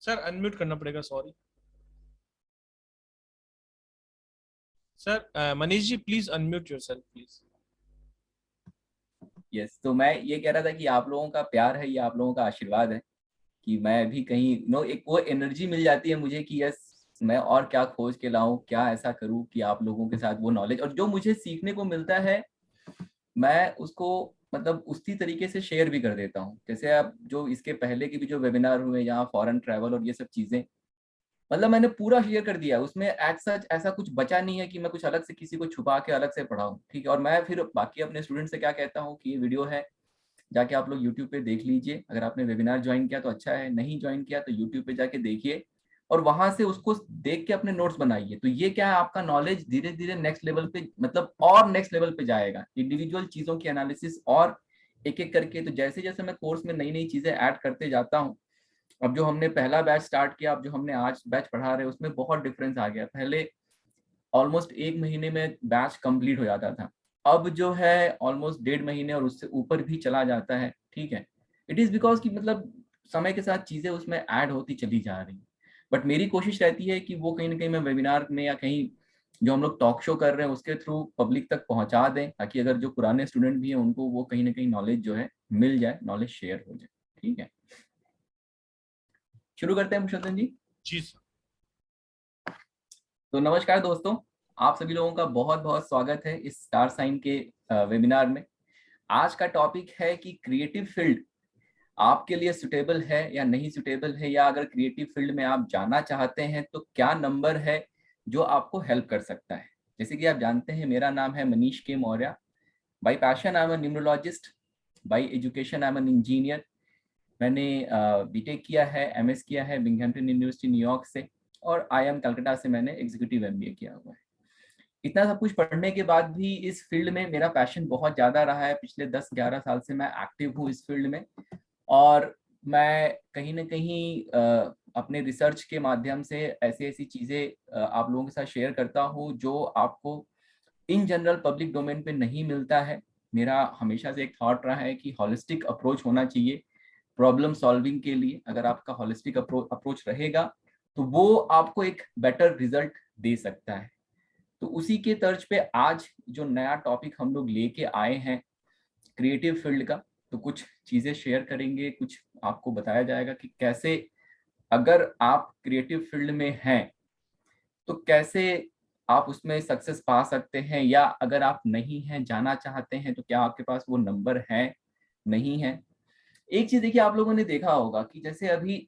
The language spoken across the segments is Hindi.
सर अनम्यूट करना पड़ेगा, sorry sir. Manish ji please unmute yourself please. Yes, तो मैं ये कह रहा था कि आप लोगों का प्यार है, ये आप लोगों का आशीर्वाद है कि मैं भी कहीं एक वो एनर्जी मिल जाती है मुझे कि यस, मैं और क्या खोज के लाऊं, क्या ऐसा करूं कि आप लोगों के साथ वो नॉलेज और जो मुझे सीखने को मिलता है मैं उसको मतलब उसी तरीके से शेयर भी कर देता हूं। जैसे आप जो इसके पहले के भी जो वेबिनार हुए यहाँ फॉरेन ट्रैवल और ये सब चीजें, मतलब मैंने पूरा शेयर कर दिया उसमें। एज सच ऐसा कुछ बचा नहीं है कि मैं कुछ अलग से किसी को छुपा के अलग से पढ़ाऊं, ठीक है। और मैं फिर बाकी अपने स्टूडेंट से क्या कहता हूँ कि ये वीडियो है, जाके आप लोग यूट्यूब पे देख लीजिए। अगर आपने वेबिनार ज्वाइन किया तो अच्छा है, नहीं ज्वाइन किया तो यूट्यूब पे जाके देखिए और वहां से उसको देख के अपने नोट्स बनाइए। तो ये क्या है, आपका नॉलेज धीरे धीरे नेक्स्ट लेवल पे मतलब और नेक्स्ट लेवल पे जाएगा, इंडिविजुअल चीजों की एनालिसिस और एक एक करके। तो जैसे जैसे मैं कोर्स में नई नई चीजें ऐड करते जाता हूँ, अब जो हमने पहला बैच स्टार्ट किया, अब जो हमने आज बैच पढ़ा रहे हैं उसमें बहुत डिफरेंस आ गया। पहले ऑलमोस्ट 1 महीने में बैच कंप्लीट हो जाता था, अब जो है ऑलमोस्ट 1.5 महीने और उससे ऊपर भी चला जाता है, ठीक है। इट इज बिकॉज कि मतलब समय के साथ चीजें उसमें ऐड होती चली जा रही। बट मेरी कोशिश रहती है कि वो कहीं ना कहीं मैं वेबिनार में या कहीं जो हम लोग टॉक शो कर रहे हैं उसके थ्रू पब्लिक तक पहुंचा दें, ताकि अगर जो पुराने स्टूडेंट भी हैं उनको वो कहीं ना कहीं नॉलेज जो है मिल जाए, नॉलेज शेयर हो जाए, ठीक है। शुरू करते हैं मुशद्दन जी। जी सर। तो नमस्कार दोस्तों, आप सभी लोगों का बहुत बहुत स्वागत है इस स्टार साइन के वेबिनार में। आज का टॉपिक है कि क्रिएटिव फील्ड आपके लिए सुटेबल है या नहीं सुटेबल है, या अगर क्रिएटिव फील्ड में आप जाना चाहते हैं तो क्या नंबर है जो आपको हेल्प कर सकता है। जैसे कि आप जानते हैं मेरा नाम है मनीष के Maurya. By passion I am numerologist, by education I am an engineer. मैंने बीटेक किया है, एमएस किया है बिंगहैम्पटन यूनिवर्सिटी न्यूयॉर्क से, और आईआईएम कलकत्ता से मैंने एग्जीक्यूटिव एमबीए किया हुआ है। इतना सब कुछ पढ़ने के बाद भी इस फील्ड में मेरा पैशन बहुत ज़्यादा रहा है। पिछले 10-11 साल से मैं एक्टिव हूँ इस फील्ड में, और मैं कहीं ना कहीं अपने रिसर्च के माध्यम से ऐसी ऐसी चीज़ें आप लोगों के साथ शेयर करता हूँ जो आपको इन जनरल पब्लिक डोमेन पे नहीं मिलता है। मेरा हमेशा से एक थॉट रहा है कि हॉलिस्टिक अप्रोच होना चाहिए प्रॉब्लम सॉल्विंग के लिए। अगर आपका हॉलिस्टिक अप्रोच रहेगा तो वो आपको एक बेटर रिजल्ट दे सकता है। तो उसी के तर्ज पे आज जो नया टॉपिक हम लोग लेके आए हैं क्रिएटिव फील्ड का, तो कुछ चीजें शेयर करेंगे, कुछ आपको बताया जाएगा कि कैसे अगर आप क्रिएटिव फील्ड में हैं तो कैसे आप उसमें सक्सेस पा सकते हैं, या अगर आप नहीं हैं, जाना चाहते हैं, तो क्या आपके पास वो नंबर है, नहीं है। एक चीज देखिए, आप लोगों ने देखा होगा कि जैसे अभी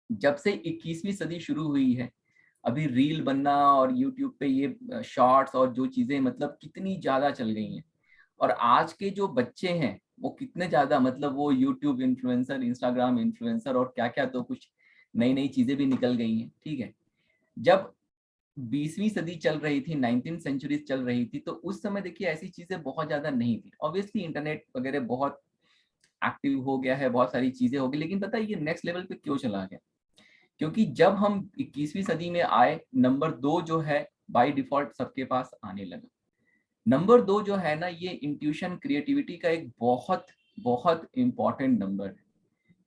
जब से 21वीं सदी शुरू हुई है, अभी रील बनना और यूट्यूब पे ये शॉर्ट्स और जो चीजें मतलब कितनी ज्यादा चल गई हैं। और आज के जो बच्चे हैं वो कितने ज्यादा मतलब वो यूट्यूब इन्फ्लुएंसर, इंस्टाग्राम इन्फ्लुएंसर और क्या क्या तो कुछ नई नई चीजें भी निकल गई हैं, ठीक है। जब 20वीं सदी चल रही थी, 19th सेंचुरी चल रही थी, तो उस समय देखिए ऐसी चीजें बहुत ज्यादा नहीं थी। ऑब्वियसली इंटरनेट वगैरह बहुत एक्टिव हो गया है, बहुत सारी चीजें हो गई, लेकिन पता है ये नेक्स्ट लेवल पे क्यों चला गया? क्योंकि जब हम 21वीं सदी में आए, नंबर 2 जो है बाय डिफॉल्ट सबके पास आने लगा। नंबर 2 जो है ना, ये इंट्यूशन क्रिएटिविटी का एक बहुत बहुत इंपॉर्टेंट नंबर है।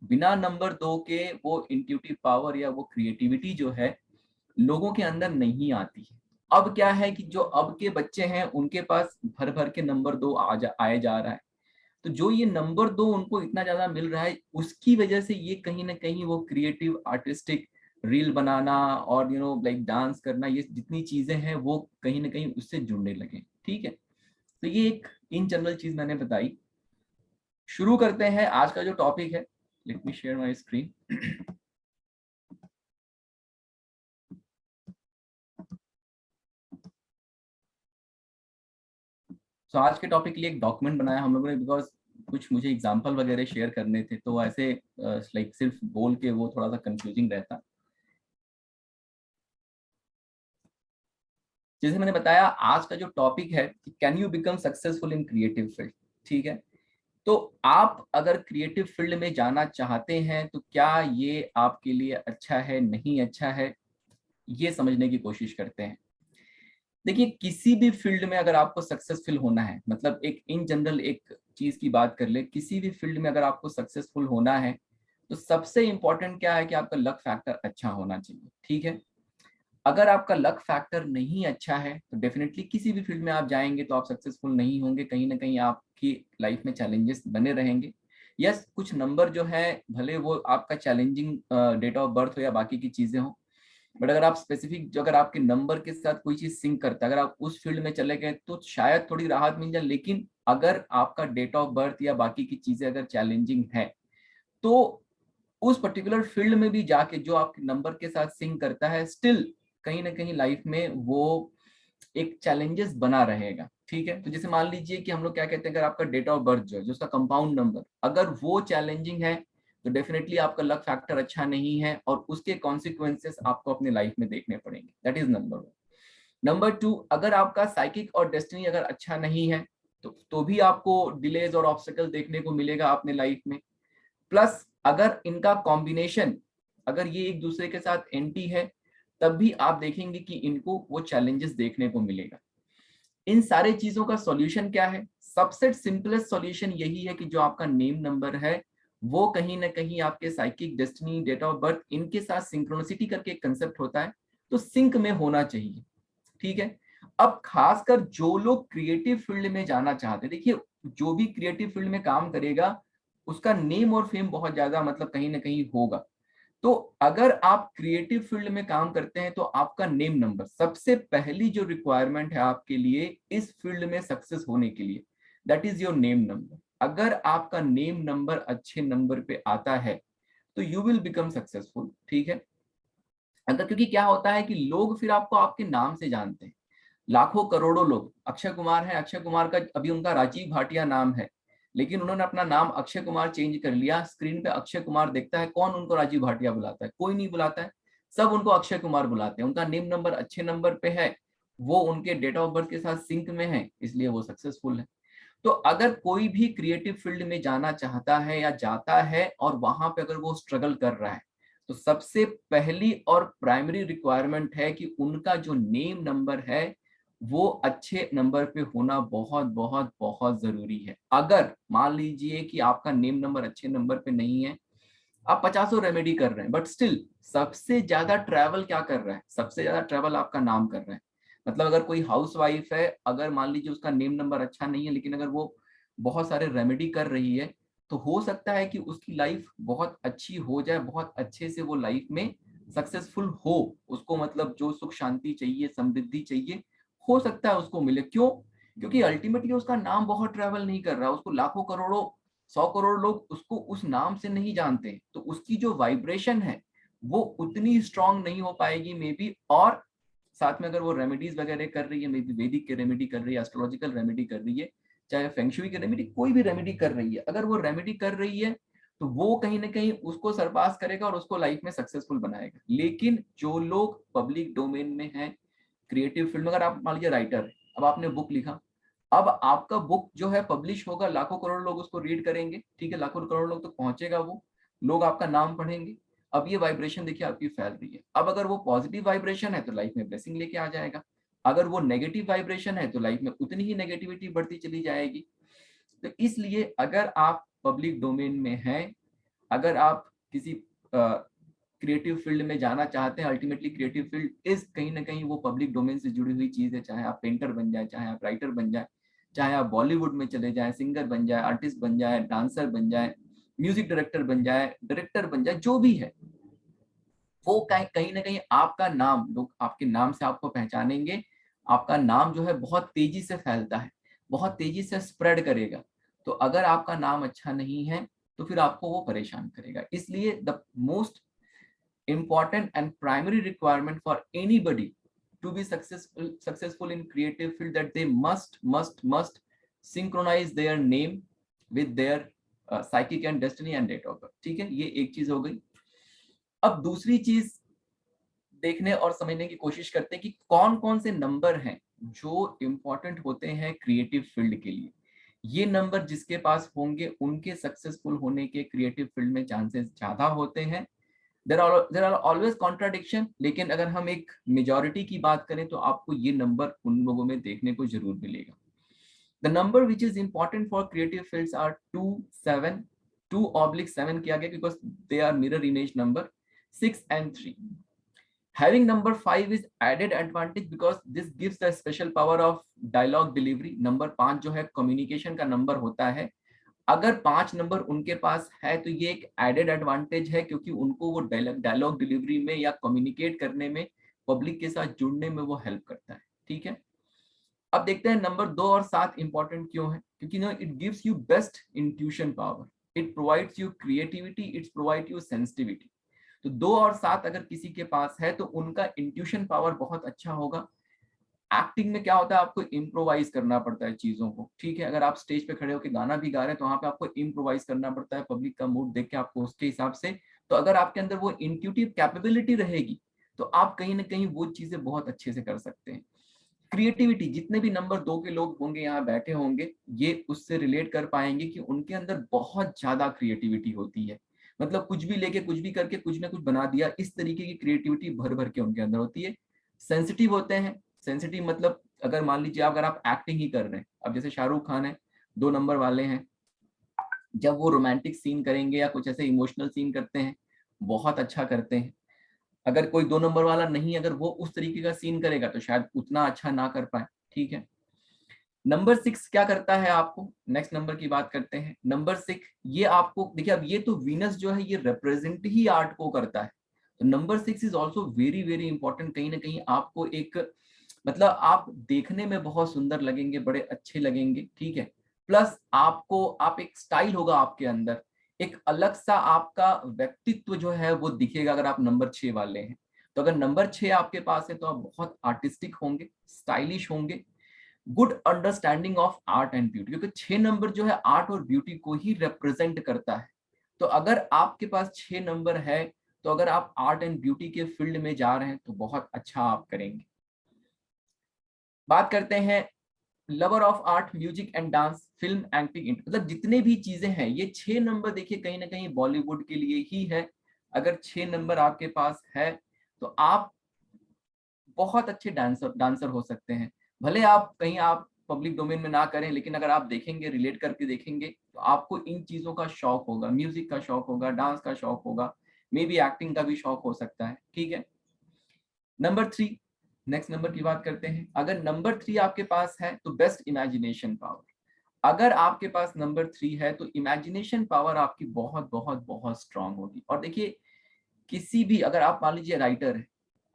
बिना नंबर 2 के वो इंट्यूटिव पावर या वो क्रिएटिविटी जो है लोगों के अंदर नहीं आती है। अब क्या है कि जो अब के बच्चे हैं उनके पास भर भर के नंबर 2 आए जा रहा है। तो जो ये नंबर 2 उनको इतना ज्यादा मिल रहा है, उसकी वजह से ये कहीं ना कहीं वो क्रिएटिव आर्टिस्टिक रील बनाना और लाइक डांस करना, ये जितनी चीजें हैं वो कहीं ना कहीं उससे जुड़ने लगे, ठीक है। तो ये एक इन जनरल चीज मैंने बताई। शुरू करते हैं आज का जो टॉपिक है। Let me share my screen. तो आज के टॉपिक के लिए एक डॉक्यूमेंट बनाया हम लोगों ने, बिकॉज कुछ मुझे एग्जांपल वगैरह शेयर करने थे, तो ऐसे लाइक सिर्फ बोल के वो थोड़ा सा कंफ्यूजिंग रहता। जैसे मैंने बताया, आज का जो टॉपिक है कि can you become successful in creative field, ठीक है। तो आप अगर क्रिएटिव फील्ड में जाना चाहते हैं तो क्या ये आपके लिए अच्छा है, नहीं अच्छा है, ये समझने की कोशिश करते हैं। देखिए, किसी भी फील्ड में अगर आपको सक्सेसफुल होना है, मतलब एक इन जनरल एक चीज की बात कर ले, किसी भी फील्ड में अगर आपको सक्सेसफुल होना है तो सबसे इंपॉर्टेंट क्या है कि आपका लक फैक्टर अच्छा होना चाहिए, ठीक है। अगर आपका लक फैक्टर नहीं अच्छा है तो डेफिनेटली किसी भी फील्ड में आप जाएंगे तो आप सक्सेसफुल नहीं होंगे, कहीं ना कहीं आपकी लाइफ में चैलेंजेस बने रहेंगे। यस, कुछ नंबर जो है भले वो आपका चैलेंजिंग डेट ऑफ बर्थ हो या बाकी की चीजें हो, बट अगर आप स्पेसिफिक जो अगर आपके नंबर के साथ कोई चीज सिंक करता है, अगर आप उस फील्ड में चले गए तो शायद थोड़ी राहत मिल जाए। लेकिन अगर आपका डेट ऑफ बर्थ या बाकी की चीजें अगर चैलेंजिंग है तो उस पर्टिकुलर फील्ड में भी जाके जो आपके नंबर के साथ सिंक करता है, स्टिल कहीं ना कहीं लाइफ में वो एक चैलेंजेस बना रहेगा, ठीक है। तो जैसे मान लीजिए कि हम लोग क्या कहते हैं, अगर आपका डेट ऑफ बर्थ जो है, जो उसका कंपाउंड नंबर, अगर वो चैलेंजिंग है तो डेफिनेटली आपका लक फैक्टर अच्छा नहीं है और उसके कॉन्सिक्वेंसेस आपको अपने लाइफ में देखने पड़ेंगे। That is number one. Number two, अगर आपका साइकिक और डेस्टिनी अगर अच्छा नहीं है तो भी आपको डिलेज और ऑब्स्टेकल देखने को मिलेगा अपने लाइफ में। प्लस अगर इनका कॉम्बिनेशन, अगर ये एक दूसरे के साथ एंटी है, तब भी आप देखेंगे कि इनको वो चैलेंजेस देखने को मिलेगा। इन सारे चीजों का सॉल्यूशन क्या है? सबसे सिंपलेस्ट सॉल्यूशन यही है कि जो आपका नेम नंबर है वो कहीं ना कहीं आपके psychic, destiny, date of birth, इनके साथ सिंक्रोनिसिटी करके एक कंसेप्ट होता है, तो सिंक में होना चाहिए, ठीक है। अब खासकर जो लोग क्रिएटिव फील्ड में जाना चाहते हैं, देखिए जो भी क्रिएटिव फील्ड में काम करेगा उसका नेम और फेम बहुत ज्यादा मतलब कहीं ना कहीं होगा। तो अगर आप क्रिएटिव फील्ड में काम करते हैं तो आपका नेम नंबर सबसे पहली जो रिक्वायरमेंट है आपके लिए इस फील्ड में सक्सेस होने के लिए, that is your name number. अगर आपका नेम नंबर अच्छे नंबर पे आता है तो यू विल बिकम सक्सेसफुल, ठीक है। अगर, क्योंकि क्या होता है कि लोग फिर आपको आपके नाम से जानते हैं, लाखों करोड़ों लोग, अक्षय कुमार है, अक्षय कुमार का अभी उनका राजीव भाटिया नाम है, लेकिन उन्होंने अपना नाम अक्षय कुमार चेंज कर लिया। स्क्रीन पे अक्षय कुमार दिखता है, कौन उनको राजीव भाटिया बुलाता है? कोई नहीं बुलाता है, सब उनको अक्षय कुमार बुलाते हैं। उनका नेम नंबर अच्छे नंबर पे है, वो उनके डेट ऑफ बर्थ के साथ सिंक में है, इसलिए वो सक्सेसफुल है। तो अगर कोई भी क्रिएटिव फील्ड में जाना चाहता है या जाता है और वहां पे अगर वो स्ट्रगल कर रहा है, तो सबसे पहली और प्राइमरी रिक्वायरमेंट है कि उनका जो नेम नंबर है वो अच्छे नंबर पे होना बहुत बहुत बहुत जरूरी है। अगर मान लीजिए कि आपका नेम नंबर अच्छे नंबर पे नहीं है, आप 50 रेमेडी कर रहे हैं, बट स्टिल सबसे ज्यादा ट्रैवल क्या कर रहा है? सबसे ज्यादा ट्रैवल आपका नाम कर रहा है। मतलब अगर कोई हाउस वाइफ है, अगर मान लीजिए उसका नेम नंबर अच्छा नहीं है, लेकिन अगर वो बहुत सारे रेमेडी कर रही है, तो हो सकता है कि उसकी लाइफ बहुत अच्छी हो जाए, बहुत अच्छे से वो लाइफ में सक्सेसफुल हो। उसको मतलब जो सुख शांति चाहिए, समृद्धि चाहिए, हो सकता है उसको मिले। क्यों? क्योंकि अल्टीमेटली उसका नाम बहुत ट्रैवल नहीं कर रहा, उसको लाखों करोड़ों 100 करोड़ लोग उसको उस नाम से नहीं जानते, तो उसकी जो वाइब्रेशन है वो उतनी स्ट्रांग नहीं हो पाएगी मे बी। और साथ में अगर वो रेमेडीज वगैरह कर रही है, मे बी वैदिक के रेमेडी कर रही है, एस्ट्रोलॉजिकल रेमेडी कर रही है, चाहे फेंगशुई की रेमेडी, कोई भी रेमेडी कर रही है, अगर वो रेमेडी कर रही है तो वो कहीं ना कहीं उसको सरपास करेगा और उसको लाइफ में सक्सेसफुल बनाएगा। लेकिन जो लोग पब्लिक डोमेन में हैं, क्रिएटिव फील्ड में, अगर आप मान लीजिए राइटर है, अब आपने बुक लिखा, अब आपका बुक जो है पब्लिश होगा, लाखों करोड़ लोग उसको रीड करेंगे, ठीक है, लाखों करोड़ लोग तक पहुंचेगा वो, लोग आपका नाम पढ़ेंगे। अब ये वाइब्रेशन देखिए आपकी फैल रही है। अब अगर वो पॉजिटिव वाइब्रेशन है तो लाइफ में ब्लेसिंग लेके आ जाएगा, अगर वो नेगेटिव वाइब्रेशन है तो लाइफ में उतनी ही नेगेटिविटी बढ़ती चली जाएगी। तो इसलिए अगर आप पब्लिक डोमेन में हैं, अगर आप किसी क्रिएटिव फील्ड में जाना चाहते हैं, अल्टीमेटली क्रिएटिव फील्ड इज कहीं ना कहीं वो पब्लिक डोमेन से जुड़ी हुई चीज है। चाहे आप पेंटर बन जाए, चाहे आप राइटर बन जाए, चाहे आप बॉलीवुड में चले जाए, सिंगर बन जाए, आर्टिस्ट बन जाए, डांसर बन जाए, म्यूजिक डायरेक्टर बन जाए, डायरेक्टर बन जाए, जो भी है वो कहीं ना कहीं आपका नाम, लोग आपके नाम से आपको पहचानेंगे। आपका नाम जो है बहुत तेजी से फैलता है, बहुत तेजी से स्प्रेड करेगा। तो अगर आपका नाम अच्छा नहीं है तो फिर आपको वो परेशान करेगा। इसलिए the most important and primary requirement for anybody to be successful in creative field, that they must synchronize their name with their psychic and destiny and date of birth, ठीक है। ये एक चीज हो गई। अब दूसरी चीज देखने और समझने की कोशिश करते हैं कि कौन कौन से नंबर हैं जो इंपॉर्टेंट होते हैं क्रिएटिव फील्ड के लिए। ये नंबर जिसके पास होंगे उनके सक्सेसफुल होने के क्रिएटिव फील्ड में चांसेस ज्यादा होते हैं। देयर आर ऑलवेज कॉन्ट्राडिक्शन, लेकिन अगर हम एक मेजॉरिटी की बात करें तो आपको ये नंबर उन लोगों में देखने को जरूर मिलेगा। The number which is important for creative fields are 2, 7, 2/7 किया गया because they are mirror image number 6 and 3. Having number 5 is added advantage because this gives the special power of dialogue delivery. Number 5 जो है कम्युनिकेशन का नंबर होता है, अगर 5 नंबर उनके पास है तो ये एक एडेड एडवांटेज है क्योंकि उनको वो डायलॉग डिलीवरी में या कम्युनिकेट करने में, पब्लिक के साथ जुड़ने में वो हेल्प करता है। ठीक है, अब देखते हैं नंबर 2 और 7 इंपॉर्टेंट क्यों है, क्योंकि no it gives you best intuition power, it provides you creativity, it's provide you sensitivity. तो 2 और 7 अगर किसी के पास है तो उनका इंट्यूशन पावर बहुत अच्छा होगा। एक्टिंग में क्या होता है, आपको इम्प्रोवाइज करना पड़ता है चीजों को। ठीक है, अगर आप स्टेज पे खड़े होकर गाना भी गा रहे हैं तो वहां पे आपको इम्प्रोवाइज करना पड़ता है, पब्लिक का मूड देख के आपको उसके हिसाब से। तो अगर आपके अंदर वो इंट्यूटिव कैपेबिलिटी रहेगी तो आप कहीं ना कहीं वो चीजें बहुत अच्छे से कर सकते हैं। क्रिएटिविटी, जितने भी नंबर 2 के लोग होंगे यहाँ बैठे होंगे, ये उससे रिलेट कर पाएंगे कि उनके अंदर बहुत ज्यादा क्रिएटिविटी होती है। मतलब कुछ भी लेके कुछ भी करके कुछ ना कुछ बना दिया, इस तरीके की क्रिएटिविटी भर भर के उनके अंदर होती है। सेंसिटिव होते हैं, सेंसिटिव मतलब अगर मान लीजिए अगर आप एक्टिंग ही कर रहे हैं, अब जैसे शाहरुख खान है, 2 नंबर वाले हैं, जब वो रोमांटिक सीन करेंगे या कुछ ऐसे इमोशनल सीन करते हैं, बहुत अच्छा करते हैं। अगर कोई 2 नंबर वाला नहीं, अगर वो उस तरीके का सीन करेगा तो शायद उतना अच्छा ना कर पाए। ठीक है, नंबर 6 क्या करता है आपको, नेक्स्ट नंबर की बात करते हैं। नंबर 6 ये आपको देखिए, अब ये तो वीनस जो है ये रिप्रेजेंट ही आर्ट को करता है, तो number 6 is also very very important. कहीं ना कहीं आपको एक मतलब आप देखने में बहुत सुंदर लगेंगे, बड़े अच्छे लगेंगे। ठीक है, प्लस आपको आप एक स्टाइल होगा आपके अंदर, एक अलग सा आपका व्यक्तित्व जो है वो दिखेगा अगर आप नंबर 6 वाले हैं। तो अगर नंबर 6 आपके पास है तो आप बहुत आर्टिस्टिक होंगे, स्टाइलिश होंगे, good understanding of art and beauty, क्योंकि 6 नंबर जो है आर्ट और ब्यूटी को ही रिप्रेजेंट करता है। तो अगर आपके पास 6 नंबर है तो अगर आप आर्ट एंड ब्यूटी के फील्ड में जा रहे हैं तो बहुत अच्छा आप करेंगे। बात करते हैं lover of art, music and dance, film, acting, मतलब जितने भी चीजें हैं, ये 6 नंबर देखिए कहीं ना कहीं बॉलीवुड के लिए ही है। अगर 6 नंबर आपके पास है तो आप बहुत अच्छे डांसर डांसर हो सकते हैं। भले आप कहीं आप पब्लिक डोमेन में ना करें, लेकिन अगर आप देखेंगे, रिलेट करके देखेंगे तो आपको इन चीजों का शौक होगा, म्यूजिक का शौक होगा, डांस का शौक होगा, मे बी एक्टिंग का भी शौक हो सकता है। ठीक है, नंबर 3, नेक्स्ट नंबर की बात करते हैं। अगर नंबर 3 आपके पास है तो बेस्ट इमेजिनेशन पावर, अगर आपके पास नंबर 3 है तो इमेजिनेशन पावर आपकी बहुत बहुत बहुत स्ट्रांग होगी। और देखिए, किसी भी, अगर आप मान लीजिए राइटर है,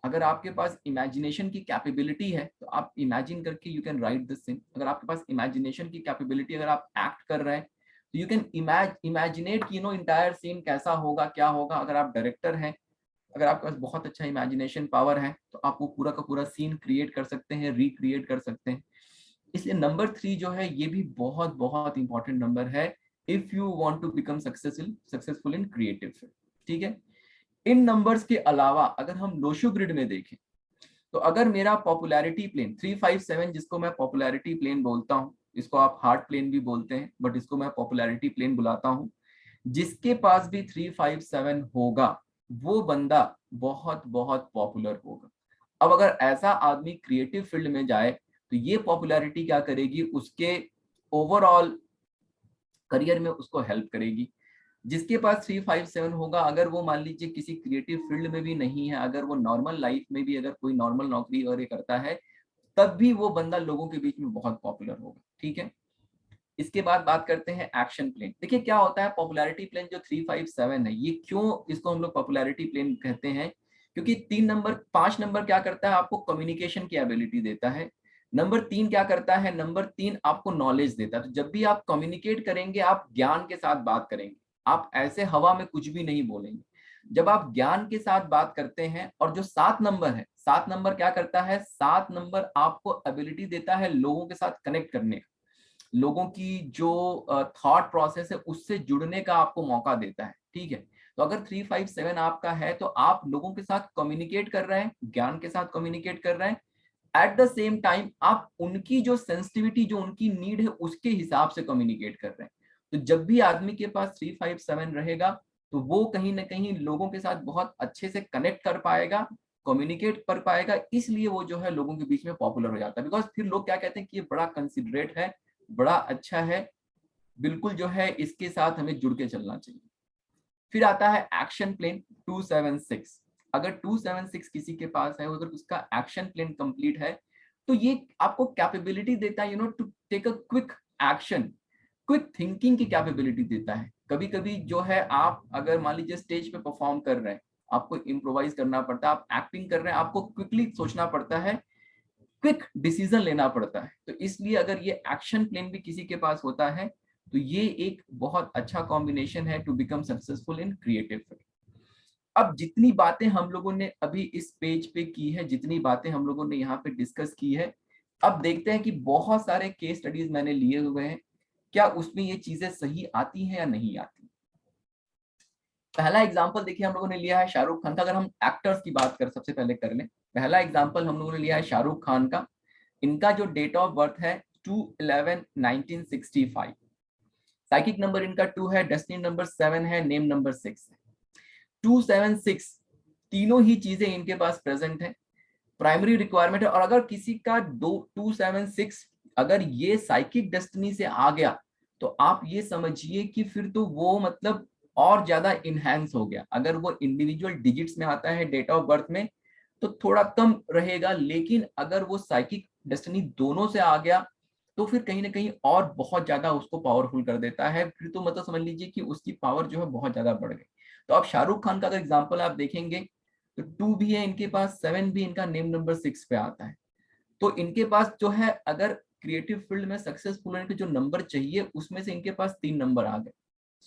अगर आपके पास इमेजिनेशन की कैपेबिलिटी है तो आप इमेजिन करके you can write this thing. अगर आपके पास इमेजिनेशन की कैपेबिलिटी, अगर आप एक्ट कर रहे हैं तो you can imagine it you know entire scene कैसा होगा, क्या होगा। अगर आप डायरेक्टर हैं, अगर आपके पास बहुत अच्छा इमेजिनेशन पावर है तो आप वो पूरा का पूरा सीन क्रिएट कर सकते हैं, रिक्रिएट कर सकते हैं। इसलिए नंबर 3 जो है ये भी बहुत बहुत इंपॉर्टेंट नंबर है if you want to become successful in creative field. ठीक है, इन नंबर्स के अलावा अगर हम लोशो ग्रिड में देखें तो अगर मेरा पॉपुलैरिटी प्लेन 357, जिसको मैं पॉपुलैरिटी प्लेन बोलता हूं, इसको आप हार्ट प्लेन भी बोलते हैं बट इसको मैं पॉपुलैरिटी प्लेन बुलाता हूं, जिसके पास भी 357 होगा वो बंदा बहुत बहुत पॉपुलर होगा। अब अगर ऐसा आदमी क्रिएटिव फील्ड में जाए तो ये पॉपुलैरिटी क्या करेगी, उसके ओवरऑल करियर में उसको हेल्प करेगी। जिसके पास 357 होगा, अगर वो मान लीजिए किसी क्रिएटिव फील्ड में भी नहीं है, अगर वो नॉर्मल लाइफ में भी अगर कोई नॉर्मल नौकरी और ये करता है, तब भी वो बंदा लोगों के बीच में बहुत पॉपुलर होगा। ठीक है, इसके बाद बात करते हैं एक्शन प्लेन। देखिए क्या होता है, पॉपुलैरिटी प्लेन जो 357 है, ये क्यों इसको हम लोग पॉपुलैरिटी प्लेन कहते हैं, क्योंकि 5 नंबर क्या करता है, आपको कम्युनिकेशन की एबिलिटी देता है। नंबर 3 क्या करता है, नंबर 3 आपको नॉलेज देता है। तो जब भी आप कम्युनिकेट करेंगे आप ज्ञान के साथ बात करेंगे, आप ऐसे हवा में कुछ भी नहीं बोलेंगे। जब आप ज्ञान के साथ बात करते हैं, और जो 7 नंबर है, 7 नंबर क्या करता है, 7 नंबर आपको एबिलिटी देता है लोगों के साथ कनेक्ट करने का, लोगों की जो थॉट प्रोसेस है उससे जुड़ने का आपको मौका देता है। ठीक है, तो अगर 357 आपका है तो आप लोगों के साथ कम्युनिकेट कर रहे हैं, ज्ञान के साथ कम्युनिकेट कर रहे हैं, एट द सेम टाइम आप उनकी जो सेंसिटिविटी, जो उनकी नीड है, उसके हिसाब से कम्युनिकेट कर रहे हैं। तो जब भी आदमी के पास 357 रहेगा तो वो कहीं ना कहीं लोगों के साथ बहुत अच्छे से कनेक्ट कर पाएगा, कम्युनिकेट कर पाएगा, इसलिए वो जो है लोगों के बीच में पॉपुलर हो जाता है। बिकॉज फिर लोग क्या कहते हैं कि ये बड़ा कंसिडरेट है, बड़ा अच्छा है, बिल्कुल जो है इसके साथ हमें जुड़ के चलना चाहिए। फिर आता है एक्शन प्लेन 276। अगर 276 किसी के पास है, अगर उसका एक्शन प्लेन कंप्लीट है, तो ये आपको कैपेबिलिटी देता है to take a quick action, quick thinking की कैपेबिलिटी देता है। कभी कभी जो है आप अगर मान लीजिए स्टेज पे परफॉर्म कर रहे हैं, आपको इम्प्रोवाइज करना पड़ता है, आप एक्टिंग कर रहे हैं, आपको क्विकली सोचना पड़ता है, क्विक डिसीजन लेना पड़ता है। तो इसलिए अगर ये एक्शन प्लेन भी किसी के पास होता है तो ये एक बहुत अच्छा कॉम्बिनेशन है to become successful in creative field. अब जितनी बातें हम लोगों ने अभी इस पेज पे की है, जितनी बातें हम लोगों ने यहाँ पे डिस्कस की है, अब देखते हैं कि बहुत सारे केस स्टडीज मैंने लिए हुए हैं, क्या उसमें ये चीजें सही आती हैं या नहीं आती। पहला एग्जांपल देखिए हम लोगों ने लिया है शाहरुख खान का। अगर हम एक्टर्स की बात कर सबसे पहले कर लें, पहला एग्जांपल हम लोगों ने लिया है शाहरुख खान का। इनका जो डेट ऑफ बर्थ है 2/11/1965, साइकिक नंबर इनका 2 है, डेस्टिनी नंबर 7 है, नेम नंबर 6 है। 276 तीनों ही चीजें इनके पास प्रेजेंट है, प्राइमरी रिक्वायरमेंट है। और अगर किसी का 276 अगर ये साइकिक डेस्टिनी से आ गया तो आप ये समझिए कि फिर तो वो मतलब और ज्यादा इनहैंस हो गया। अगर वो इंडिविजुअल डिजिट्स में आता है डेट ऑफ बर्थ में तो थोड़ा कम रहेगा, लेकिन अगर वो साइकिक डेस्टिनी दोनों से आ गया तो फिर कहीं ना कहीं और बहुत ज्यादा उसको पावरफुल कर देता है। फिर तो मतलब समझ लीजिए कि उसकी पावर जो है बहुत ज्यादा बढ़ गई। तो अब शाहरुख खान का अगर एग्जाम्पल आप देखेंगे तो 2 भी है इनके पास, 7 भी इनका नेम नंबर 6 पे आता है। तो इनके पास जो है अगर क्रिएटिव फील्ड में सक्सेसफुल होने के जो नंबर चाहिए उसमें से इनके पास 3 नंबर आ गए।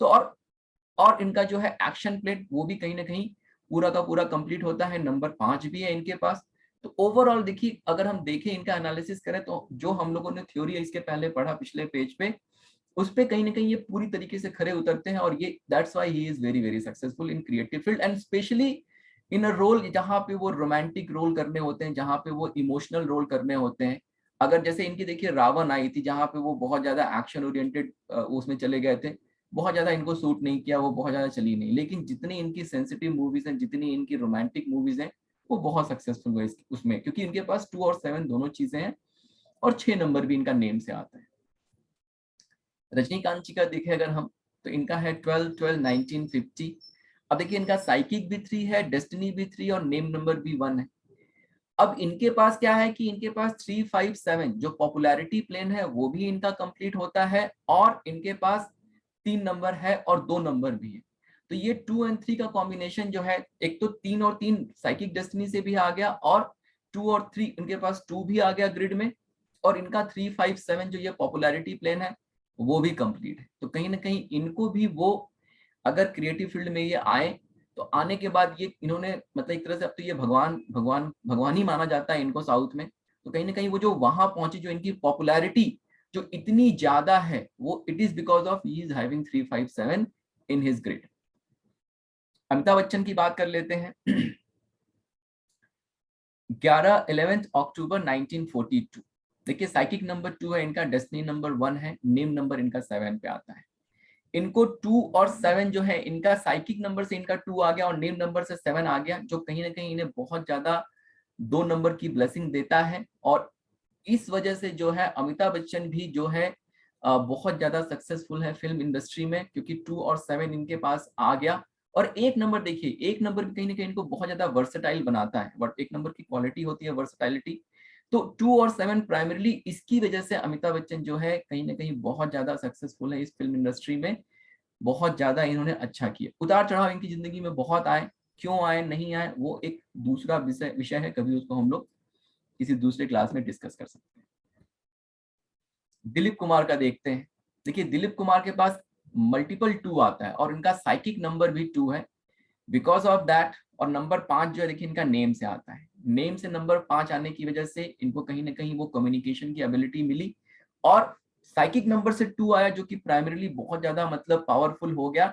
सो और इनका जो है एक्शन प्लेट वो भी कहीं ना कहीं पूरा का पूरा कंप्लीट होता है, नंबर 5 भी है इनके पास। तो ओवरऑल देखिए अगर हम देखें इनका एनालिसिस करें तो जो हम लोगों ने थ्योरी इसके पहले पढ़ा पिछले पेज पे, उस पे कहीं ना कहीं ये पूरी तरीके से खरे उतरते हैं। और ये that's why he is very very successful in creative field and specially in a role जहां पे वो रोमांटिक रोल करने होते हैं, जहां पे वो इमोशनल रोल करने होते हैं। अगर जैसे इनकी देखिए रावण आई थी जहां पे वो बहुत ज्यादा एक्शन ओरिएंटेड उसमें चले गए थे, बहुत ज्यादा इनको सूट नहीं किया, वो बहुत ज्यादा चली नहीं। लेकिन जितनी इनकी सेंसिटिव मूवीज हैं, जितनी इनकी रोमांटिक मूवीज हैं, वो बहुत सक्सेसफुल हुए उसमें, क्योंकि इनके पास 2 और 7 दोनों चीजें हैं और 6 नंबर भी इनका नेम से आता है। रजनीकांत जी का देखें अगर हम तो इनका है 12/12/1950। अब देखिए इनका साइकिक भी 3 है, डेस्टिनी भी 3 और नेम नंबर भी 1 है। अब इनके पास क्या है कि इनके पास 357 जो पॉपुलैरिटी प्लेन है वो भी इनका कंप्लीट होता है, और इनके पास 3 नंबर है और 2 नंबर भी है। तो ये 2 और 3 का कॉम्बिनेशन जो है, एक तो 3 और 3 साइकिक डेस्टिनी से भी आ गया, और 2 और 3 इनके पास 2 भी आ गया ग्रिड में, और इनका 357 जो ये पॉपुलैरिटी प्लेन है वो भी कंप्लीट है। तो कहीं ना कहीं इनको भी वो अगर क्रिएटिव फील्ड में ये आए तो आने के बाद ये इन्होंने मतलब एक तरह से अब तो ये भगवान भगवान भगवान ही माना जाता है इनको साउथ में। तो कहीं ना कहीं वो जो वहां पहुंचे, जो इनकी पॉपुलैरिटी जो इतनी ज्यादा है, वो it is because of he is having 357 in his grid. Amitabh Bachchan की बात कर लेते हैं। 11 अक्टूबर 1942। देखिए साइकिक नंबर 2 है इनका, डेस्टिनी नंबर 1 है, नेम नंबर इनका 7 पे आता है। इनको 2 और 7 जो है, इनका साइकिक नंबर से इनका 2 आ गया और नेम नंबर से 7 आ गया, जो कहीं ना कहीं इन्हें बहुत ज्यादा 2 नंबर की ब्लेसिंग देता है। और इस वजह से जो है अमिताभ बच्चन भी जो है बहुत ज्यादा सक्सेसफुल है फिल्म इंडस्ट्री में, क्योंकि 2 और 7 इनके पास आ गया। और एक नंबर देखिए, एक नंबर भी कहीं ना कहीं इनको बहुत ज्यादा वर्सेटाइल बनाता है, बट एक नंबर की क्वालिटी होती है वर्सेटाइलिटी। तो 2 और 7 प्राइमरली इसकी वजह से अमिताभ बच्चन जो है कहीं ना कहीं बहुत ज्यादा सक्सेसफुल है इस फिल्म इंडस्ट्री में। बहुत ज्यादा इन्होंने अच्छा किया। उतार चढ़ाव इनकी जिंदगी में बहुत आए, क्यों आए नहीं आए वो एक दूसरा विषय है, कभी उसको हम लोग किसी दूसरे क्लास में डिस्कस कर सकते हैं। दिलीप कुमार का देखते हैं। देखिए दिलीप कुमार के पास मल्टीपल 2 आता है और इनका साइकिक नंबर भी 2 है, बिकॉज ऑफ दैट। और नंबर 5 जो है देखिए इनका नेम से आता है, नेम से नंबर 5 आने की वजह से इनको कहीं ना कहीं वो कम्युनिकेशन की एबिलिटी मिली। और साइकिक नंबर से 2 आया जो कि प्राइमरीली बहुत ज्यादा मतलब पावरफुल हो गया।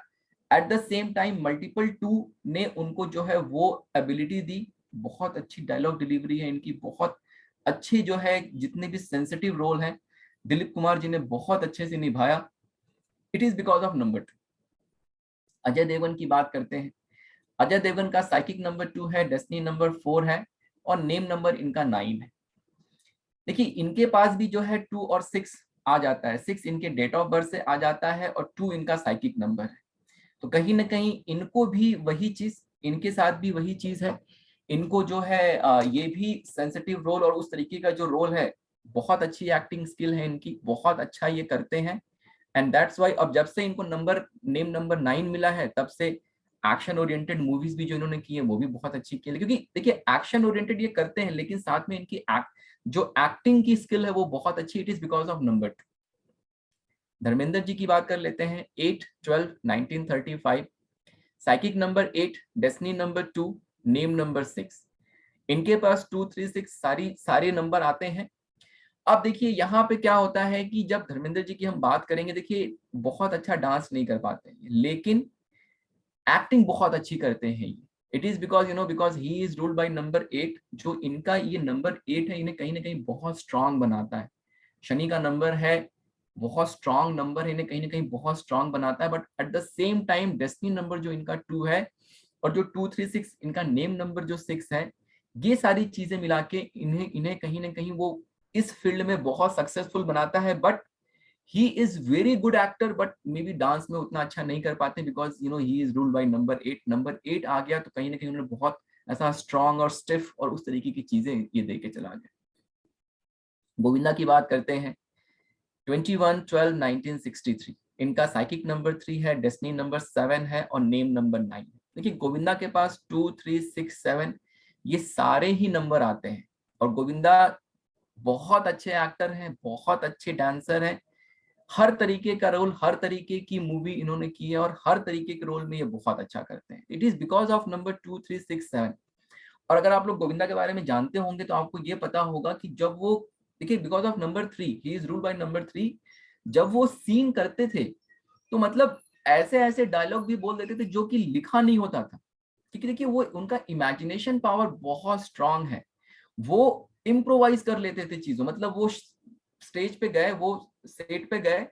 Eight the same time multiple 2 ने उनको जो है वो एबिलिटी दी। बहुत अच्छी डायलॉग डिलीवरी है इनकी, बहुत अच्छे जो है जितने भी सेंसिटिव रोल हैं दिलीप कुमार जी ने बहुत अच्छे से निभाया। It is because of number 2। Ajay Devgn की बात करते हैं। अजय देवगन का साइकिक नंबर 2 है, डेस्टिनी नंबर 4 है और नेम नंबर इनका 9 है। देखिए इनके पास भी जो है 2 और 6 आ जाता है, 6 इनके डेट ऑफ बर्थ से आ जाता है और 2 इनका साइकिक नंबर है। तो कहीं ना कहीं इनको भी वही चीज, इनके साथ भी वही चीज है। इनको जो है ये भी सेंसिटिव रोल और उस तरीके का जो रोल है, बहुत अच्छी एक्टिंग स्किल है इनकी, बहुत अच्छा ये करते हैं। एंड दैट्स वाई अब जब से इनको नेम नंबर 9 मिला है, तब से एक्शन ओरिएंटेड मूवीज भी जो इन्होंने की है वो भी बहुत अच्छी की है। क्योंकि देखिए एक्शन ओरिएंटेड ये करते हैं, लेकिन साथ में इनकी जो एक्टिंग की स्किल है वो बहुत अच्छी, it is because of number 2। Dharmendra ji की बात कर लेते हैं, 8/12/1935, psychic number 8, destiny number 2, name number 6। इनके पास 236 सारे नंबर आते हैं। अब देखिए यहाँ पे क्या होता है कि जब धर्मेंद्र जी की हम बात करेंगे, देखिए बहुत अच्छा डांस नहीं कर पाते हैं, लेकिन एक्टिंग बहुत अच्छी करते हैं ये। It is because because he is ruled by number 8। जो इनका ये नंबर 8 है, इन्हें कहीं ना कहीं बहुत स्ट्रांग बनाता है। शनि का नंबर है, बहुत स्ट्रांग नंबर है, इन्हें कहीं ना कहीं बहुत स्ट्रांग बनाता है। But at the same time destiny number जो इनका 2 है, और जो 236 इनका नेम नंबर जो 6 है, ये सारी चीजें मिला के इन्हें इन्हें कहीं ना कहीं वो इस फील्ड में बहुत सक्सेसफुल बनाता है। But he is very good actor, but may be dance में उतना अच्छा नहीं कर पाते, because he is ruled by number 8। Number 8 आ गया तो कहीं ना कहीं उन्होंने बहुत ऐसा स्ट्रांग और स्टिफ और उस तरीके की चीजें ये दे के चला गया। गोविंदा की बात करते हैं, 21/12/1963, इनका साइकिक नंबर 3 है, डेस्टिनी नंबर 7 है और नेम नंबर 9 है। देखिए गोविंदा के पास 2, 3, 6, 7 ये सारे ही नंबर आते हैं। और गोविंदा बहुत अच्छे एक्टर हैं, बहुत अच्छे डांसर हैं। हर तरीके का रोल, हर तरीके की मूवी इन्होंने की है और हर तरीके के रोल में ये बहुत अच्छा करते हैं। It is because of number 2, 3, 6, 7। और अगर आप लोग गोविंदा के बारे में जानते होंगे तो आपको ये पता होगा कि जब वो, देखिए because of number 3, he is ruled by number 3, जब वो सीन करते थे तो मतलब ऐसे ऐसे डायलॉग भी बोल देते थे जो कि लिखा नहीं होता था। क्योंकि देखिए वो उनका इमेजिनेशन पावर बहुत स्ट्रांग है। वो इम्प्रोवाइज कर लेते थे चीजों, मतलब वो स्टेज पे गए, वो सेट पे गए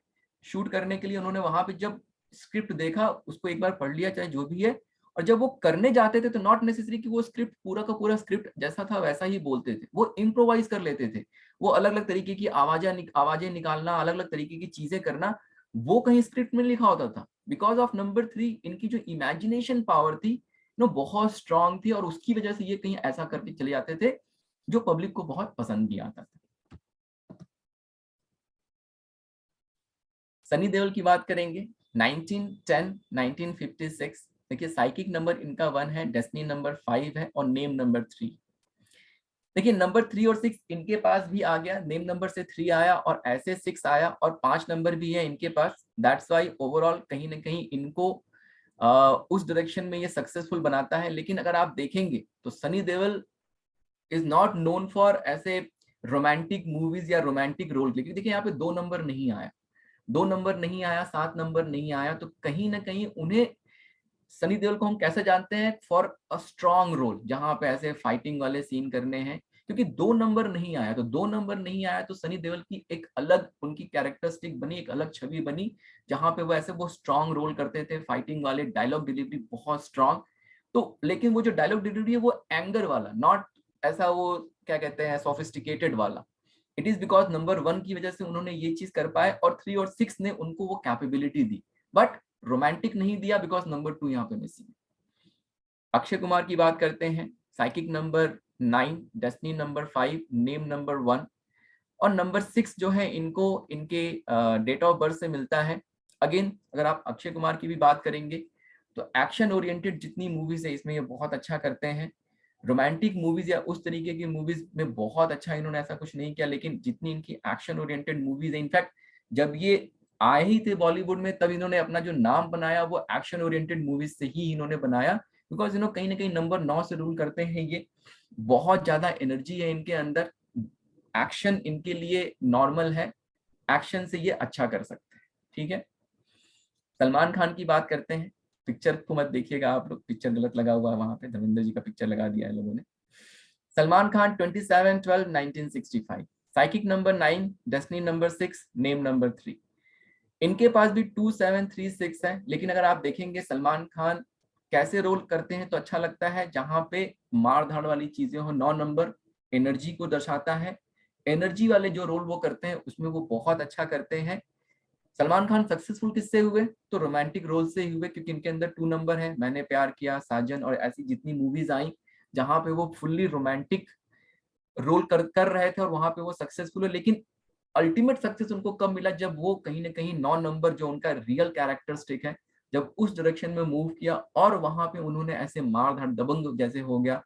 शूट करने के लिए, उन्होंने वहां पे जब स्क्रिप्ट देखा, उसको एक बार पढ़ लिया चाहे जो भी है, और जब वो करने जाते थे तो नॉट नेसेसरी कि वो स्क्रिप्ट पूरा का पूरा स्क्रिप्ट जैसा था वैसा ही बोलते थे, वो इम्प्रोवाइज कर लेते थे। वो अलग अलग तरीके की आवाजें निकालना, अलग अलग तरीके की चीजें करना, वो कहीं स्क्रिप्ट में लिखा होता था। बिकॉज ऑफ नंबर 3 इनकी जो इमेजिनेशन पावर थी बहुत स्ट्रांग थी, और उसकी वजह से ये कहीं ऐसा करके चले जाते थे जो पब्लिक को बहुत पसंद भी आता था। सनी देओल की बात करेंगे, 19/10/1956, देखिए साइकिक नंबर इनका 1 है, डेस्टिनी नंबर 5 है और नेम नंबर 3। देखिए नंबर 3 और 6 इनके पास भी आ गया, नेम नंबर से 3 आया और ऐसे 6 आया और 5 नंबर भी है इनके पास। दैट्स वाई ओवरऑल कहीं ना कहीं इनको उस डायरेक्शन में ये सक्सेसफुल बनाता है। लेकिन अगर आप देखेंगे तो Sunny Deol is not known for ऐसे रोमांटिक मूवीज या रोमांटिक रोल, क्योंकि देखिए यहाँ पे 2 नंबर नहीं आया, 2 नंबर नहीं आया, 7 नंबर नहीं आया, तो कहीं ना कहीं उन्हें, सनी देओल को हम कैसे जानते हैं, फॉर अ स्ट्रॉन्ग रोल जहां पे ऐसे फाइटिंग वाले सीन करने हैं। क्योंकि 2 नंबर नहीं आया, तो 2 नंबर नहीं आया तो सनी देओल की एक अलग उनकी कैरेक्टरिस्टिक बनी, एक अलग छवि बनी, जहां पे वो ऐसे वो स्ट्रॉन्ग रोल करते थे, फाइटिंग वाले, डायलॉग डिलीवरी बहुत स्ट्रॉन्ग। तो लेकिन वो जो डायलॉग डिलीवरी है वो एंगर वाला, नॉट ऐसा वो क्या कहते हैं सोफिस्टिकेटेड वाला। इट इज बिकॉज नंबर 1 की वजह से उन्होंने ये चीज कर पाए, और 3 और 6 ने उनको वो कैपेबिलिटी दी, बट रोमांटिक नहीं दिया बिकॉज नंबर 2 यहाँ पे मिसिंग। अक्षय कुमार की बात करते हैं, psychic number 9, destiny number 5, name number 1 और नंबर 6 जो है इनको इनके डेट ऑफ बर्थ से मिलता है। अगेन अगर आप अक्षय कुमार की भी बात करेंगे तो एक्शन ओरिएंटेड जितनी मूवीज है इसमें ये बहुत अच्छा करते हैं। रोमांटिक मूवीज या उस तरीके की मूवीज में बहुत अच्छा इन्होंने ऐसा कुछ नहीं किया, लेकिन जितनी इनकी एक्शन ओरिएंटेड मूवीज है, इनफैक्ट जब ये आए ही थे बॉलीवुड में तब इन्होंने अपना जो नाम बनाया वो एक्शन ओरिएंटेड मूवीज से ही इन्होंने बनाया। बिकॉज कहीं ना कहीं नंबर 9 से रूल करते हैं ये, बहुत ज्यादा एनर्जी है इनके अंदर, एक्शन इनके लिए नॉर्मल है, एक्शन से ये अच्छा कर सकते हैं। ठीक है, सलमान खान की बात करते हैं। पिक्चर को मत देखिएगा आप लोग, पिक्चर गलत लगा हुआ है, वहां पे धर्मेंद्र जी का पिक्चर लगा दिया है लोगों ने। Salman Khan 27/12/1965, psychic number 9, destiny number 6, name number 3। इनके पास भी 2736 है, लेकिन अगर आप देखेंगे सलमान खान कैसे रोल करते हैं तो अच्छा लगता है जहां पे मार धाड़ वाली चीजें हो। 9 नंबर एनर्जी को दर्शाता है, एनर्जी वाले जो रोल वो करते हैं उसमें वो बहुत अच्छा करते हैं। सलमान खान सक्सेसफुल किससे हुए? तो रोमांटिक रोल से ही हुए, क्योंकि इनके अंदर 2 नंबर है, मैंने प्यार किया, साजन और ऐसी जितनी मूवीज आई जहां पे वो फुल्ली रोमांटिक रोल कर रहे थे और वहां पे वो सक्सेसफुल है। लेकिन अल्टीमेट सक्सेस उनको कब मिला? जब वो कहीं ना कहीं 9 नंबर जो उनका रियल कैरेक्टरिस्टिक है, जब उस डायरेक्शन में मूव किया और वहां पे उन्होंने ऐसे मार धाड़, दबंग जैसे हो गया,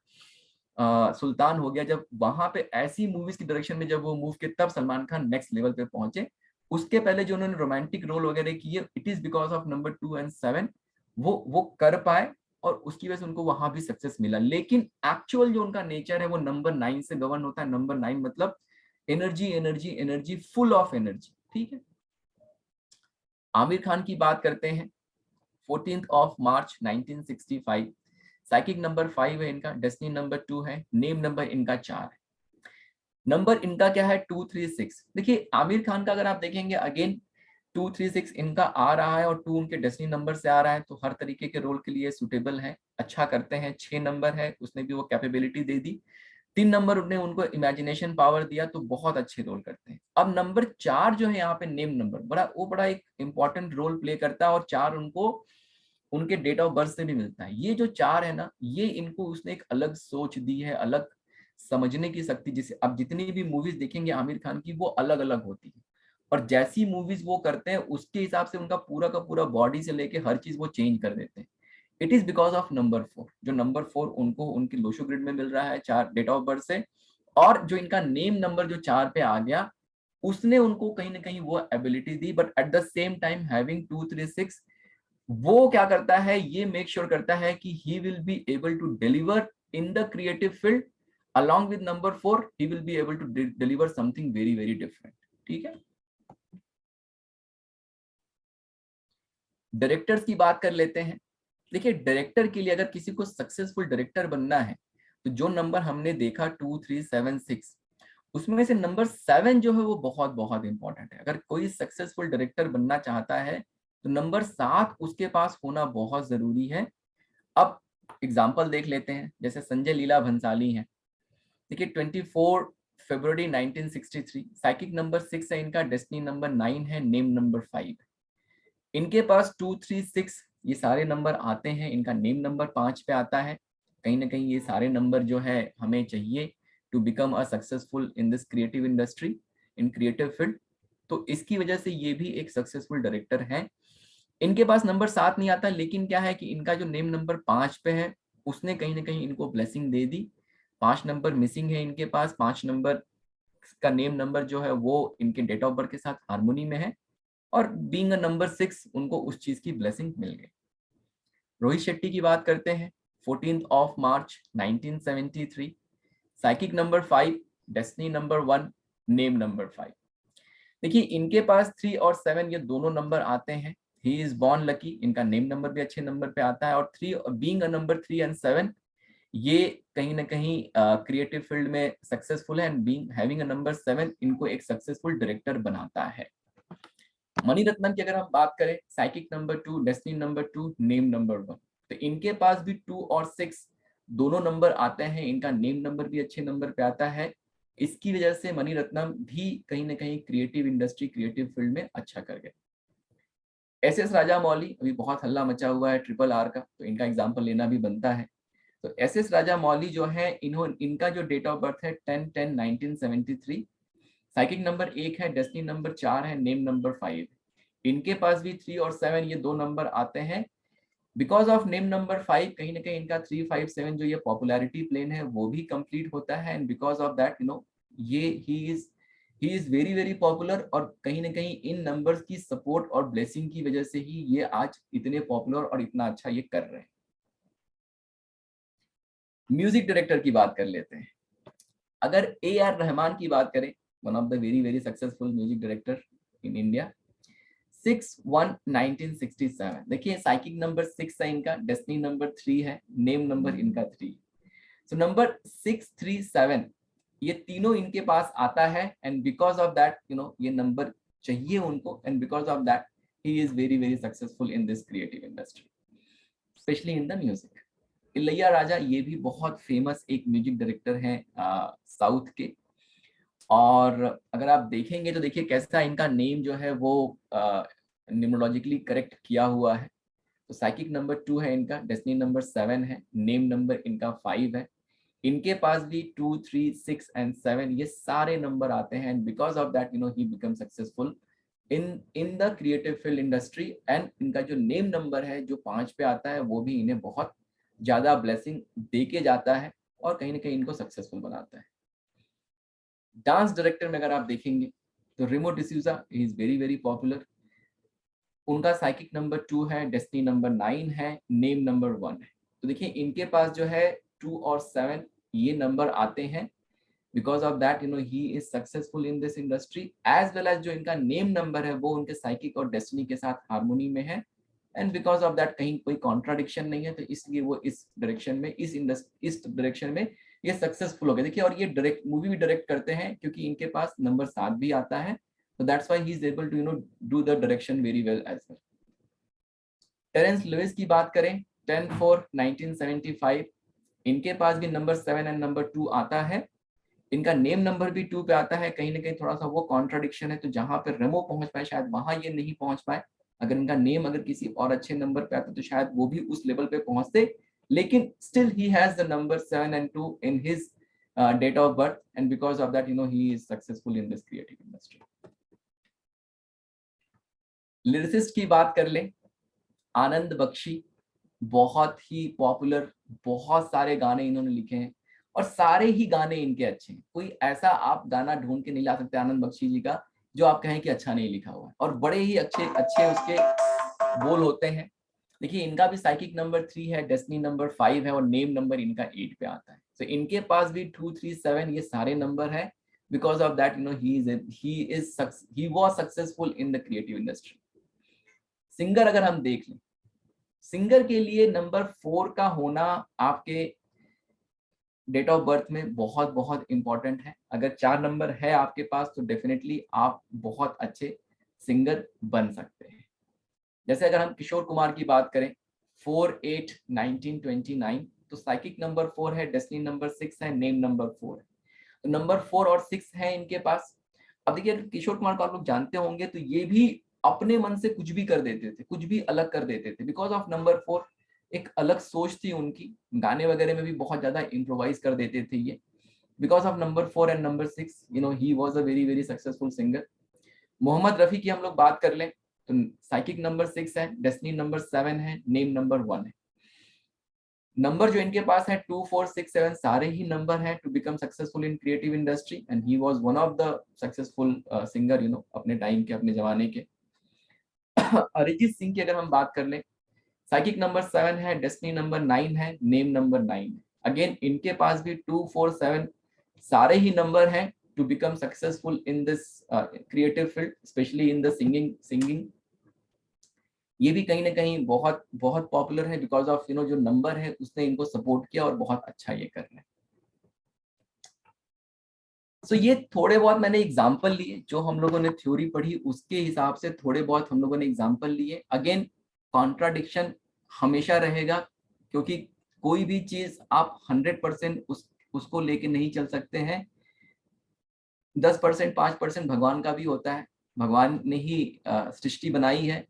सुल्तान हो गया, जब वहां पे ऐसी मूवीज की डायरेक्शन में जब वो मूव किए तब सलमान खान नेक्स्ट लेवल पे पहुंचे। उसके पहले जो उन्होंने रोमांटिक रोल वगैरह किए, it is because of number 2 and 7 वो कर पाए और उसकी वजह से उनको वहां भी सक्सेस मिला। लेकिन एक्चुअल जो उनका नेचर है वो नंबर 9 से गवर्न होता है। नंबर 9 मतलब energy energy energy, full of energy. ठीक है, आमिर खान की बात करते हैं। 14th of March 1965, psychic number 5 है इनका, डेस्टिनी नंबर 2 है, नेम नंबर इनका 4 है। नंबर इनका क्या है? 236। देखिए आमिर खान का अगर आप देखेंगे अगेन 236 इनका आ रहा है और 2 उनके डेस्टिनी नंबर से आ रहा है, तो हर तरीके के रोल के लिए सुटेबल है, अच्छा करते हैं। 6 नंबर है, उसने भी वो कैपेबिलिटी दे दी। 3 नंबर ने उनको इमेजिनेशन पावर दिया, तो बहुत अच्छे रोल करते हैं। अब नंबर 4 जो है यहाँ पे नेम नंबर, बड़ा एक इंपॉर्टेंट रोल प्ले करता है और 4 उनको उनके डेट ऑफ बर्थ से भी मिलता है। ये जो 4 है ना, ये इनको उसने एक अलग सोच दी है, अलग समझने की शक्ति, जिसे अब जितनी भी मूवीज देखेंगे आमिर खान की वो अलग अलग होती है और जैसी मूवीज वो करते हैं उसके हिसाब से उनका पूरा का पूरा बॉडी से लेके हर चीज वो चेंज कर देते हैं। It is because of number 4। जो नंबर 4 उनको उनकी लोशो ग्रिड में मिल रहा है 4 डेट ऑफ बर्थ से, और जो इनका नेम नंबर जो 4 पे आ गया उसने उनको कहीं ना कहीं वो ability the. But at the same time having 236, वो क्या करता है, ये मेक श्योर करता है कि he will be able to deliver in the creative field. along with number 4 he will be able to deliver something very very different। ठीक है, डायरेक्टर्स की बात कर लेते हैं। देखिए डायरेक्टर के लिए अगर किसी को सक्सेसफुल डायरेक्टर बनना है तो जो नंबर हमने देखा 2 3 7 6, उसमें से नंबर 7 जो है वो बहुत बहुत इंपॉर्टेंट है। अगर कोई सक्सेसफुल डायरेक्टर बनना चाहता है तो नंबर 7 उसके पास होना बहुत जरूरी है। अब एग्जाम्पल देख लेते हैं, जैसे संजय लीला भंसाली हैं। देखिए 24 फरवरी 1963, साइकिक नंबर 6 है इनका, डेस्टिनी नंबर 9 है, नेम नंबर 5। इनके पास 236 ये सारे नंबर आते हैं, इनका नेम नंबर 5 पे आता है। कहीं ना कहीं ये सारे नंबर जो है हमें चाहिए to become a successful in this creative industry, in creative field, तो इसकी वजह से ये भी एक सक्सेसफुल डायरेक्टर है। इनके पास नंबर 7 नहीं आता, लेकिन क्या है कि इनका जो नेम नंबर 5 पे है उसने कहीं ना कहीं इनको ब्लेसिंग दे दी। 5 नंबर मिसिंग है इनके पास, 5 नंबर का नेम नंबर जो है वो इनके डेट ऑफ बर्थ के साथ हार्मोनी में है और बीइंग अ नंबर 6 उनको उस चीज की ब्लेसिंग मिल गई। रोहित शेट्टी की बात करते हैं। 14th of March 1973, psychic number 5, destiny number 1, name number 5। देखिए इनके पास 3 और 7 ये दोनों नंबर आते हैं। ही इज बॉर्न लकी, इनका नेम नंबर भी अच्छे नंबर पे आता है और 3 बीइंग अ नंबर 3 एंड 7 ये कहीं ना कहीं क्रिएटिव फील्ड में सक्सेसफुल है and being having a number 7 इनको एक सक्सेसफुल डायरेक्टर बनाता है। मणिरत्नम की अगर हम बात करें, psychic number 2, destiny number 2, name number 1, तो इनके पास भी 2 और 6 दोनों नंबर आते हैं, इनका नेम नंबर भी अच्छे नंबर पे आता है। इसकी वजह से मणिरत्नम भी कहीं ना कहीं क्रिएटिव इंडस्ट्री, क्रिएटिव फील्ड में अच्छा कर गए। एस राजामौली, अभी बहुत हल्ला मचा हुआ है ट्रिपल आर का, तो इनका एग्जाम्पल लेना भी बनता है। तो एस राजामौली जो है इनका जो डेट ऑफ बर्थ है 10/10/1973, साइकिक नंबर 1 है, डेस्टिनी नंबर 4 है, नेम नंबर 5। इनके पास भी 3 और 7 ये दो नंबर आते हैं। बिकॉज ऑफ नेम नंबर 5 कहीं ना कहीं इनका 357 जो ये पॉपुलैरिटी प्लेन है वो भी कंप्लीट होता है एंड बिकॉज ऑफ दैट ये ही इज वेरी वेरी पॉपुलर और कहीं ना कहीं इन नंबर्स की सपोर्ट और ब्लेसिंग की वजह से ही ये आज इतने पॉपुलर और इतना अच्छा ये कर रहे हैं। म्यूजिक डायरेक्टर की बात कर लेते हैं। अगर ए आर रहमान की बात करें, one of the very very successful music director in India, 6/1/1967, देखिए साइकिक नंबर 6 है इनका, डेस्टिनी नंबर 3 है, नेम नंबर इनका 3। सो नंबर 637 ये तीनों इनके पास आता है एंड बिकॉज ऑफ दैट ये नंबर चाहिए उनको and because of that he is very very successful in this creative industry, specially in the music. Ilaiyaraaja ये भी बहुत फेमस एक म्यूजिक डायरेक्टर हैं साउथ के। और अगर आप देखेंगे तो देखिए कैसा इनका नेम जो है वो न्यूमरोलॉजिकली करेक्ट किया हुआ है। तो साइकिक नंबर 2 है इनका, डेस्टिनी नंबर 7 है, नेम नंबर इनका 5 है। इनके पास भी 2, 3, 6 एंड 7 ये सारे नंबर आते हैं, and because of that he become successful in the creative field industry. And इनका जो नेम नंबर है जो 5 पे आता है वो भी इन्हें बहुत ज्यादा ब्लेसिंग दे के जाता है और कहीं ना कहीं इनको सक्सेसफुल बनाता है। डांस डायरेक्टर में अगर आप देखेंगे तो Remo D'Souza is very very popular. उनका साइकिक नंबर 2 है, डेस्टिनी नंबर 9 है, नेम नंबर 1 है। तो देखिए इनके पास जो है 2 और 7 ये नंबर आते हैं, because of that he is successful in this industry, as well as जो इनका नेम नंबर है वो उनके साइकिक और डेस्टिनी के साथ हार्मोनी में है। एंड बिकॉज ऑफ दैट कहीं कोई कॉन्ट्राडिक्शन नहीं है, तो इसलिए वो इस डायरेक्शन में इस डायरेक्शन में ये सक्सेसफुल हो गए। देखिए और ये डायरेक्ट मूवी भी डायरेक्ट करते हैं क्योंकि इनके पास नंबर 7 भी आता है, so that's why he is able to do the direction very well as well. Terence Lewis की बात करें, 10/4/1975 इनके पास भी नंबर 7 एंड नंबर 2 आता है। इनका नेम नंबर भी 2 पे आता है, कहीं ना कहीं थोड़ा सा वो कॉन्ट्राडिक्शन है, तो जहां पे रेमो पहुंच पाए शायद वहां ये नहीं पहुंच पाए। अगर इनका नेम अगर किसी और अच्छे नंबर पे आता तो शायद वो भी उस लेवल पे पहुंचते, लेकिन still he has the number 7 and 2 in his date of birth, and because of that he is successful in this creative industry. Lyricist की बात कर लें, आनंद बख्शी बहुत ही पॉपुलर, बहुत सारे गाने इन्होंने लिखे हैं और सारे ही गाने इनके अच्छे हैं। कोई ऐसा आप गाना ढूंढ के नहीं ला सकते आनंद बख्शी जी का जो आप कहें कि अच्छा नहीं लिखा हुआ है, और बड़े ही अच्छे अच्छे उसके बोल होते हैं। देखिए इनका भी साइकिक नंबर 3 है, डेस्टिनी नंबर 5 है और नेम नंबर इनका 8 पे आता है। तो इनके पास भी 2, 3, 7 ये सारे नंबर है, because of that he was successful in the creative industry. Singer अगर हम देख लें, सिंगर के लिए नंबर 4 का होना आपके डेट ऑफ बर्थ में बहुत बहुत इंपॉर्टेंट है। अगर 4 नंबर है आपके पास तो डेफिनेटली आप बहुत अच्छे सिंगर बन सकते हैं। जैसे अगर हम किशोर कुमार की बात करें, 4/8/1929, तो साइकिक नंबर 4 है, डेस्टिनी नंबर 6 है, नेम नंबर 4 है। तो नंबर 4 और 6 है इनके पास। अब देखिए अगर किशोर कुमार को आप लोग जानते होंगे तो ये भी अपने मन से कुछ भी कर देते थे, कुछ भी अलग कर देते थे, बिकॉज ऑफ नंबर 4 एक अलग सोच थी उनकी। गाने वगैरह में भी बहुत ज्यादा इम्प्रोवाइज कर देते थे ये, because of number 4 and number 6 he was a very very successful singer. Mohammed Rafi की हम लोग बात कर लें तो साइकिक नंबर 6 है, डेस्टिनी नंबर 7 है, नेम नंबर 1 है। नंबर जो इनके पास है 2, 4, 6, 7 सारे ही नंबर हैं to become successful in creative industry, and he was one of the successful singer अपने टाइम के, अपने जमाने के। अरिजीत सिंह की अगर हम बात कर लें, साइकिक नंबर 7 है, डेस्टिनी नंबर 9 है, नेम नंबर 9 है। अगेन इनके पास भी 2, 4, 7 सारे ही नंबर हैं to become successful in this creative field, specially in the singing. ये भी कहीं ना कहीं बहुत बहुत पॉपुलर है, बिकॉज ऑफ जो नंबर है उसने इनको सपोर्ट किया और बहुत अच्छा ये कर रहे हैं। सो ये थोड़े बहुत मैंने एग्जाम्पल लिए, जो हम लोगों ने थ्योरी पढ़ी उसके हिसाब से थोड़े बहुत हम लोगों ने एग्जाम्पल लिए। अगेन कॉन्ट्राडिक्शन हमेशा रहेगा, क्योंकि कोई भी चीज आप 100% उसको लेके नहीं चल सकते हैं। 10%, 5% भगवान का भी होता है। भगवान ने ही सृष्टि बनाई है,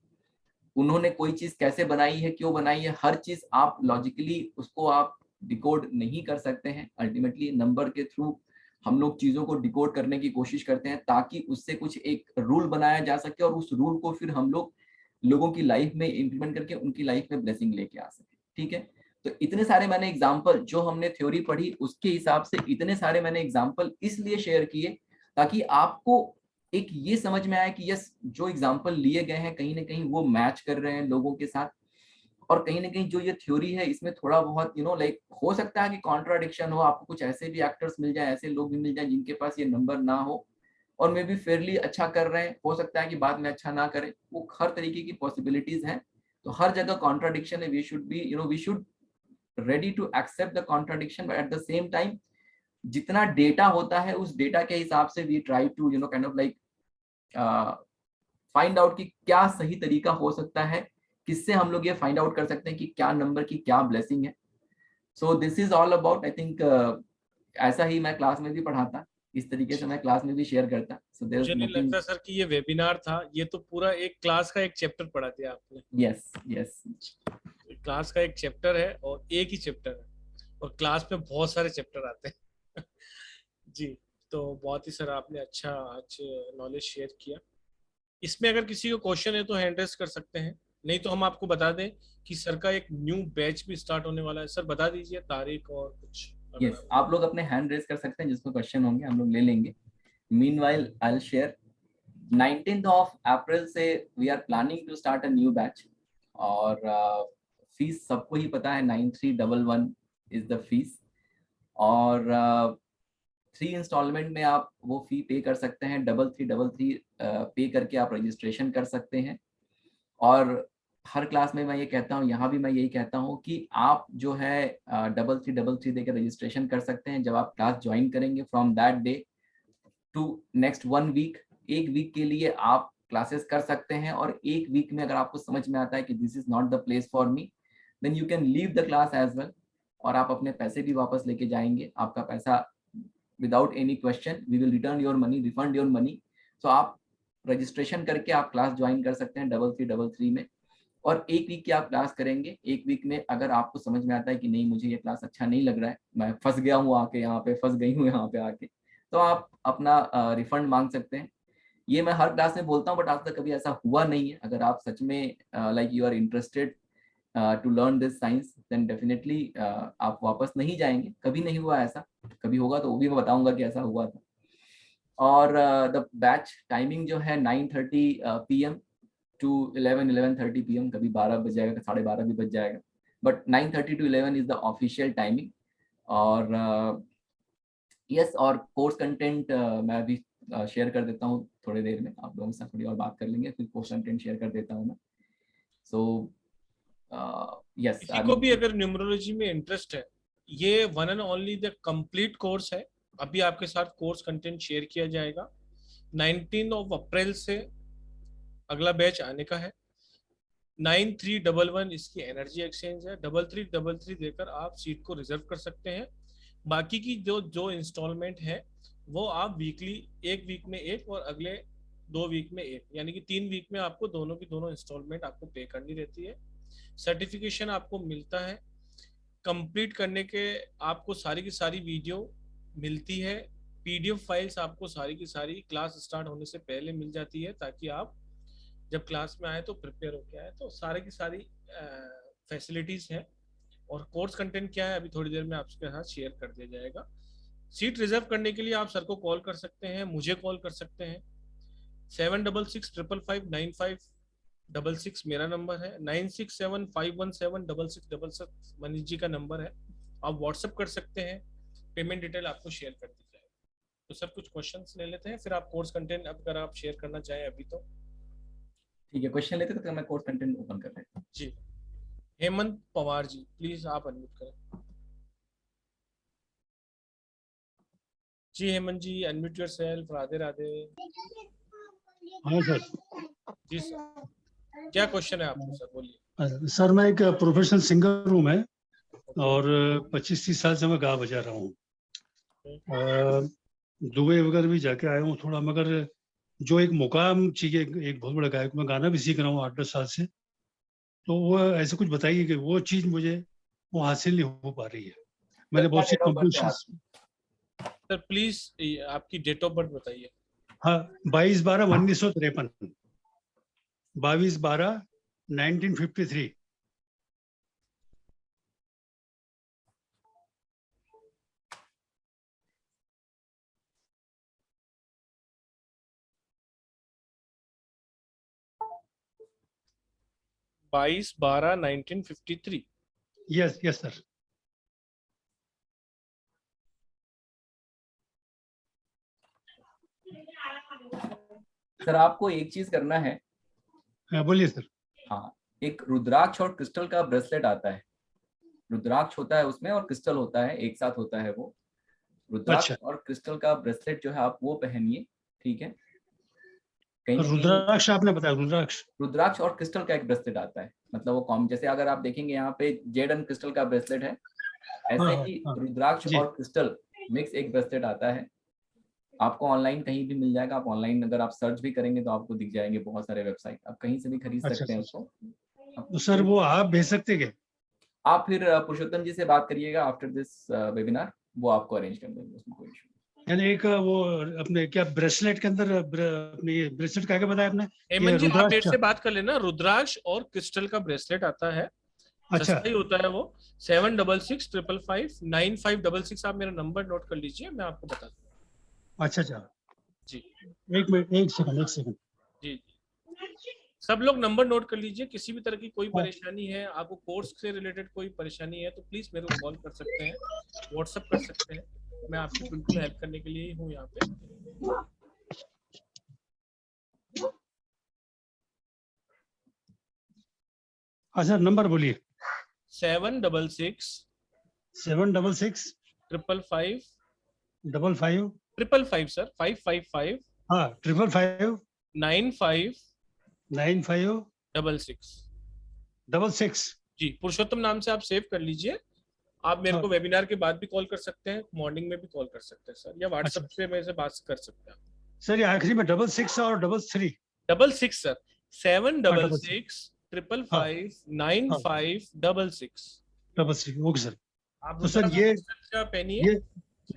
उन्होंने कोई चीज कैसे बनाई है, क्यों बनाई है, हर चीज आप लॉजिकली उसको आप डिकोड नहीं कर सकते हैं। अल्टीमेटली नंबर के थ्रू हम लोग चीजों को डिकोड करने की कोशिश करते हैं ताकि उससे कुछ एक रूल बनाया जा सके और उस रूल को फिर हम लोगों की लाइफ में इंप्लीमेंट करके उनकी लाइफ में ब्लेसिंग लेके आ सके। ठीक है, तो इतने सारे मैंने एग्जाम्पल, जो हमने थ्योरी पढ़ी उसके हिसाब से इतने सारे मैंने एग्जाम्पल इसलिए शेयर किए ताकि आपको एक ये समझ में आया कि यस, जो एग्जाम्पल लिए गए हैं कहीं ना कहीं वो मैच कर रहे हैं लोगों के साथ, और कहीं ना कहीं जो ये थ्योरी है इसमें थोड़ा बहुत लाइक हो सकता है कि कॉन्ट्राडिक्शन हो, आपको कुछ ऐसे भी एक्टर्स मिल जाए, ऐसे लोग भी मिल जाए जिनके पास ये नंबर ना हो और मे बी फेयरली अच्छा कर रहे हैं, हो सकता है कि बाद में अच्छा ना करें, वो हर तरीके की पॉसिबिलिटीज हैं। तो हर जगह कॉन्ट्राडिक्शन है, we should ready to accept the contradiction, but at the same time जितना डेटा होता है उस डेटा के हिसाब से we try to kind of like find out कि क्या सही तरीका हो सकता है, किससे हम लोग ये फाइंड आउट कर सकते हैं कि क्या नंबर की क्या ब्लेसिंग है। So this is all about, I think ऐसा ही मैं क्लास में भी पढ़ाता, इस तरीके से मैं क्लास में भी शेयर करता। सो देयर इज मुझे नहीं नथिंग। लगता सर कि ये वेबिनार था, ये तो पूरा एक क्लास का एक चैप्टर पढ़ा दिया आपने। Yes yes. क्लास का एक चैप्टर है और एक ही चैप्टर है, और क्लास में बहुत सारे चैप्टर आते हैं। जी, तो बहुत ही सर आपने अच्छा आज नॉलेज शेयर किया। इसमें अगर किसी को क्वेश्चन है तो हैंड रेस कर सकते हैं, नहीं तो हम आपको बता दें कि सर का एक न्यू बैच भी स्टार्ट होने वाला है। सर बता दीजिए तारीख और कुछ अगर यस, आप लोग अपने हैंड रेज कर सकते हैं, जिसको क्वेश्चन होंगे हम लोग ले लेंगे। Meanwhile I will share 19th of April से we are planning to start a new batch. और फीस सबको ही पता है, 9311 इज द फीस। और 3 इंस्टॉलमेंट में आप वो फी पे कर सकते हैं, 3333 पे करके आप रजिस्ट्रेशन कर सकते हैं। और हर क्लास में मैं ये कहता हूँ, यहाँ भी मैं यही कहता हूँ कि आप जो है 3333 देकर रजिस्ट्रेशन कर सकते हैं। जब आप क्लास ज्वाइन करेंगे from that day to next 1 week, एक वीक के लिए आप क्लासेस कर सकते हैं। और एक वीक में अगर आपको समझ में आता है कि this is not the place for me, then you can leave the class as well, और आप अपने पैसे भी वापस लेके जाएंगे। आपका पैसा without any question we will return your money, refund your money. So आप रजिस्ट्रेशन करके आप क्लास ज्वाइन कर सकते हैं 3333 में। और एक वीक की आप क्लास करेंगे। एक वीक में अगर आपको समझ में आता है कि नहीं मुझे ये क्लास अच्छा नहीं लग रहा है, मैं फंस गया हूँ आके यहाँ पे, फंस गई हूँ यहाँ पे आके, तो आप अपना रिफंड मांग सकते हैं। ये मैं हर क्लास में बोलता हूँ, बट आज तक कभी ऐसा हुआ नहीं है। अगर आप सच में like you are interested to learn this science, then definitely आप वापस नहीं जाएंगे। कभी नहीं हुआ ऐसा, कभी होगा तो वो भी मैं बताऊंगा कि ऐसा हुआ था। और द बैच टाइमिंग जो है 9:30 PM टू 11:30 PM, कभी 12 बज जाएगा, 12:30 भी बज जाएगा, but 9:30 to 11 is the official timing. और यस, और कोर्स कंटेंट मैं अभी शेयर कर देता हूँ थोड़ी देर में, आप लोगों से थोड़ी और बात कर लेंगे, फिर कोर्स कंटेंट शेयर कर देता हूँ मैं। सो यस, किसी को भी अगर न्यूमरोलॉजी में इंटरेस्ट है, ये one and only the complete course है। अभी आपके साथ कोर्स कंटेंट शेयर किया जाएगा। 19 अप्रैल से अगला बैच आने का है। 9311 इसकी एनर्जी एक्सचेंज है। 3333 देकर आप सीट को रिजर्व कर सकते हैं। बाकी की जो जो इंस्टॉलमेंट है वो आप वीकली, एक वीक में एक और अगले 2 वीक में एक, यानी कि 3 वीक में आपको दोनों की दोनों इंस्टॉलमेंट आपको पे करनी रहती है। सर्टिफिकेशन आपको मिलता है कंप्लीट करने के। आपको सारी की सारी वीडियो मिलती है, पीडीएफ फाइल्स आपको सारी की सारी क्लास स्टार्ट होने से पहले मिल जाती है, ताकि आप जब क्लास में आए तो प्रिपेयर होके आए। तो सारे की सारी फैसिलिटीज हैं। और कोर्स कंटेंट क्या है अभी थोड़ी देर में आपके साथ शेयर कर दिया जाएगा। सीट रिजर्व करने के लिए आप सर को कॉल कर सकते हैं, मुझे कॉल कर सकते हैं। 7665559566 मेरा नंबर है। 9675176666 मनीष जी का नंबर है। आप व्हाट्सएप कर सकते हैं, पेमेंट डिटेल आपको शेयर कर दी जाएगी। तो सर कुछ क्वेश्चंस ले लेते हैं, फिर आप कोर्स कंटेंट अगर आप शेयर करना चाहें अभी तो। ठीक है, क्वेश्चन लेते तो मैं कोर्स कंटेंट ओपन कर लेता हूँ। जी, हेमंत पवार जी प्लीज आप अनम्यूट करें। जी हेमंत जी, अनम्यूट योरसेल्फ। राधे राधे। हाँ सर। जी सर, क्या क्वेश्चन है आपको सर, बोलिए। सर मैं एक प्रोफेशनल सिंगर हूँ मैं, और 25-30 साल से मैं गा बजा रहा हूँ। दुबई वगैरह भी जाके आया हूँ थोड़ा, मगर जो एक मुकाम चाहिए एक बहुत बड़ा गायक, मैं गाना भी सीख रहा हूँ 8-10 साल से। तो वो ऐसे कुछ बताइए कि वो चीज मुझे वो हासिल नहीं हो पा रही है। मैंने बहुत सी कंपटीशंस। सर प्लीज आपकी डेट ऑफ बर्थ बताइए। हाँ, 22/12/1953। 22/12/1953। बाईस बारह 1953। Yes yes sir. सर आपको एक चीज करना है। बोलिए सर। हाँ, एक रुद्राक्ष और क्रिस्टल का ब्रेसलेट आता है। रुद्राक्ष होता है उसमें और क्रिस्टल होता है, एक साथ होता है वो। रुद्राक्ष अच्छा, और क्रिस्टल का ब्रेसलेट जो है आप वो पहनिए, ठीक है। कहीं ना कहीं रुद्राक्ष आपने बताया, रुद्राक्ष। रुद्राक्ष और क्रिस्टल का एक ब्रेसलेट आता है, मतलब वो कॉम, जैसे अगर आप देखेंगे यहाँ पे जेड एंड क्रिस्टल का ब्रेसलेट है, हाँ ऐसे हाँ ही हाँ रुद्राक्ष जी। और क्रिस्टल मिक्स एक ब्रेसलेट आता है। आपको ऑनलाइन कहीं भी मिल जाएगा। आप ऑनलाइन अगर आप सर्च भी करेंगे तो आपको दिख जाएंगे बहुत सारे वेबसाइट, आप कहीं से भी खरीद अच्छा सकते हैं अच्छा। उसको। तो सर वो आप भेज सकते क्या? आप फिर पुरुषोत्तम जी से बात करिएगा आफ्टर दिस वेबिनार, वो आपको अरेंज कर देंगे, उसमें कोई इशू नहीं। यानी एक वो अपने क्या ब्रेसलेट के अंदर अपने ये ब्रेसलेट क्या क्या बताया आपने? ये हेमंत जी, आप मेरे रुद्राक्ष? से बात कर लेना, रुद्राक्ष और क्रिस्टल का ब्रेसलेट आता है, अच्छा सस्ता ही होता है वो। 7665559566, आप मेरा नंबर नोट कर लीजिए, मैं आपको बता दूंगा। अच्छा अच्छा। जी एक मिनट, एक सेकंड, एक सेकंड। जी, सब लोग नंबर नोट कर लीजिए। किसी भी तरह की कोई हाँ, परेशानी है, आपको कोर्स से रिलेटेड कोई परेशानी है, तो प्लीज मेरे को कॉल कर सकते हैं, व्हाट्सअप कर सकते हैं। मैं आपकी बिल्कुल हेल्प करने के लिए ही हूँ यहाँ पे। हाँ सर, नंबर बोलिए। 766 766 555 55। 555 सर, 555 हाँ, 555 95 95 66। 66। जी, पुरुषोत्तम नाम से आप सेव कर लीजिए। आप मेरे को वेबिनार के बाद भी कॉल कर सकते हैं, मॉर्निंग में भी कॉल कर सकते हैं सर, या अच्छा व्हाट्सएप पे मेरे से बात कर सकते हैं। सर, ये आखिरी में 66 और 33। 66 सर, सेवन हाँ, डबल 66। सिक्स ट्रिपल हाँ फाइव नाइन हाँ, five double six 66। Okay sir. आप तो सर दूसरा क्वेश्चन क्या पहनिए। ये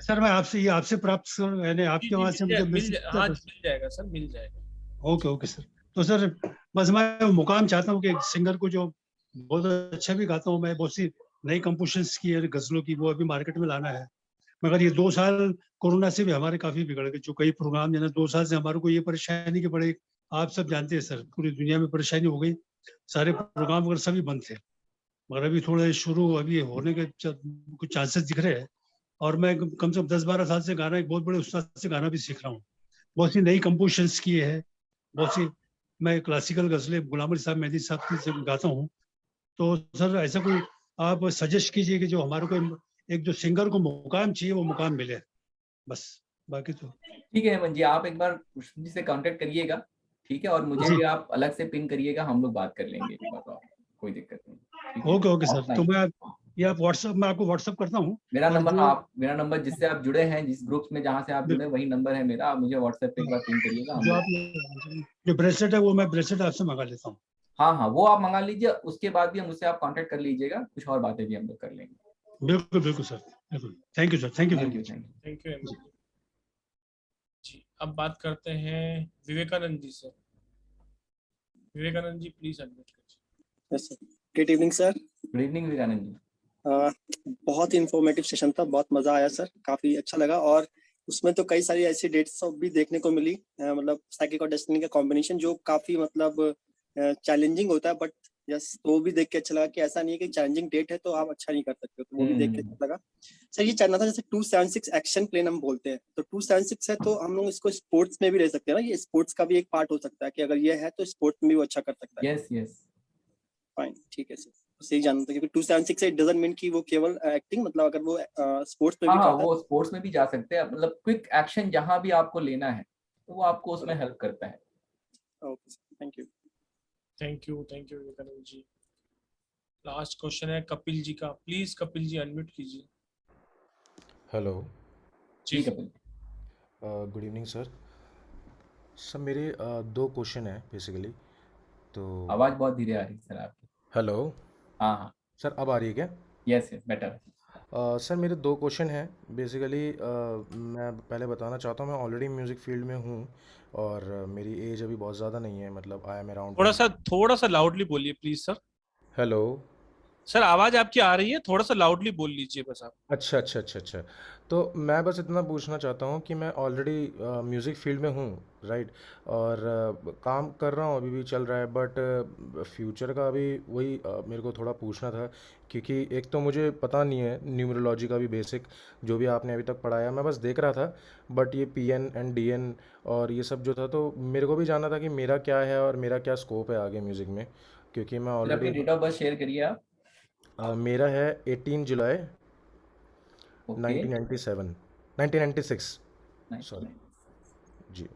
सर मैं आपसे ये आपसे प्राप्त कर, यानी जी आपके जी, वहां से मुझे मिल सकता हाँ है? मिल जाएगा सर, मिल जाएगा। Okay okay sir. तो सर बस मैं मुकाम चाहता हूँ कि एक सिंगर को जो बहुत अच्छा भी गाता हूँ मैं, बहुत सी नई कंपोजिशंस की है गजलों की, वो अभी मार्केट में लाना है। मगर ये 2 साल कोरोना से भी हमारे काफी बिगड़ गए, जो कई प्रोग्राम जो है ना, 2 साल से हमारे को ये परेशानी के बड़े, आप सब जानते हैं सर, पूरी दुनिया में परेशानी हो गई। सारे प्रोग्राम वगैरह सभी बंद थे। मगर अभी थोड़ा शुरू अभी होने के कुछ चांसेस दिख रहे हैं। और मैं कम से कम 10-12 साल से गाना, एक बहुत बड़े उस्ताद से गाना भी सीख रहा हूँ। बहुत सी नई कंपोजिशंस किए हैं, बहुत सी। मैं क्लासिकल गजलें गुलाम अली साहब, मेहदी साहब की से गाता हूँ। तो सर ऐसा कोई आप सजेस्ट कीजिए कि जो हमारे को एक जो सिंगर को मुकाम चाहिए वो मुकाम मिले, बस। बाकी तो ठीक है हेमंत जी, आप एक बार पुरुषोत्तम जी से कांटेक्ट करिएगा, ठीक है, और मुझे जी। भी आप अलग से पिन करिएगा, हम लोग बात कर लेंगे एक बार, तो कोई दिक्कत नहीं, ठीक है, ओके ओके सर। तो ऑफलाइन। मैं ये आप व्हाट्सअप, मैं आपको व्हाट्सअप करता हूँ। मेरा और नंबर, जो हाँ, आप मेरा नंबर जिससे आप जुड़े हैं, जिस ग्रुप में जहाँ से आप जुड़े, वही नंबर है मेरा, आप मुझे व्हाट्सएप पे एक बार पिन करिएगा, हम जो लोग। आप जो ब्रेसलेट है वो मैं ब्रेसलेट आपसे मंगा लेता हूँ। हाँ हाँ, वो आप मंगा लीजिए, उसके बाद भी मुझसे आप कांटेक्ट कर लीजिएगा, कुछ और बातें भी हम लोग कर लेंगे। बिल्कुल बिल्कुल सर, बिल्कुल। Thank you sir, thank you very thank you, much. Thank you. Thank you जी। अब बात करते हैं विवेकानंद जी से। विवेकानंद जी प्लीज अनम्यूट कीजिए। Yes sir. Good evening sir. Good evening Vivekanand ji. बहुत ही इंफॉर्मेटिव सेशन था, बहुत मजा आया सर, काफी अच्छा लगा। और उसमें तो कई सारी ऐसी डेट्स भी देखने को मिली, मतलब साइकिक और डेस्टिनी का कॉम्बिनेशन जो काफी मतलब चैलेंजिंग होता है, बट यस, तो वो भी देख के अच्छा लगा कि ऐसा नहीं है कि चैलेंजिंग डेट है तो आप अच्छा नहीं कर सकते हो, तो वो भी देख के अच्छा लगा। सर ये जानना था, जैसे 276 एक्शन प्लेन हम बोलते हैं, तो 276 है तो हम लोग इसको स्पोर्ट्स में भी ले सकते हैं ना? ये स्पोर्ट्स का भी एक पार्ट हो सकता है कि अगर ये है तो स्पोर्ट्स में भी वो अच्छा कर सकता है? Yes yes. फाइन, ठीक है सर। सही जानना था, क्योंकि 276 से डजंट मीन कि वो केवल एक्टिंग, मतलब अगर वो स्पोर्ट्स में हाँ भी हाँ, करता है। वो स्पोर्ट्स में भी जा सकते हैं, मतलब क्विक एक्शन जहां भी आपको लेना है तो वो आपको उसमें हेल्प करता है। Okay sir, thank you. Thank you Vivekananda ji. Last question है कपिल जी का, प्लीज कपिल जी अनम्यूट कीजिए। हेलो। जी ठीक सर। है। Good evening sir. सर मेरे 2 क्वेश्चन है बेसिकली। तो आवाज बहुत धीरे आ रही है सर आपकी। हेलो। हाँ हाँ। सर अब आ रही है क्या? Yes yes, better. सर मेरे 2 क्वेश्चन हैं बेसिकली। मैं पहले बताना चाहता हूँ मैं ऑलरेडी म्यूज़िक फील्ड में हूँ, और मेरी एज अभी बहुत ज़्यादा नहीं है, मतलब आई एम अराउंड थोड़ा 20। सा थोड़ा सा लाउडली बोलिए प्लीज सर। हेलो। सर आवाज आपकी आ रही है, थोड़ा सा लाउडली बोल लीजिए बस आप। अच्छा अच्छा अच्छा अच्छा। तो मैं बस इतना पूछना चाहता हूँ कि मैं ऑलरेडी म्यूज़िक फील्ड में हूँ, राइट, और काम कर रहा हूँ, अभी भी चल रहा है, बट फ्यूचर का अभी वही मेरे को थोड़ा पूछना था, क्योंकि एक तो मुझे पता नहीं है न्यूमरोलॉजी का भी बेसिक जो भी आपने अभी तक पढ़ाया, मैं बस देख रहा था, बट ये पीएन एंड डीएन और ये सब जो था, तो मेरे को भी जानना था कि मेरा क्या है और मेरा क्या स्कोप है आगे म्यूज़िक में, क्योंकि मैं फिर अपनी already date of birth share करिए आप। मेरा है 18 जुलाई ओके। 1997, 1996, सॉरी। 1990। जी।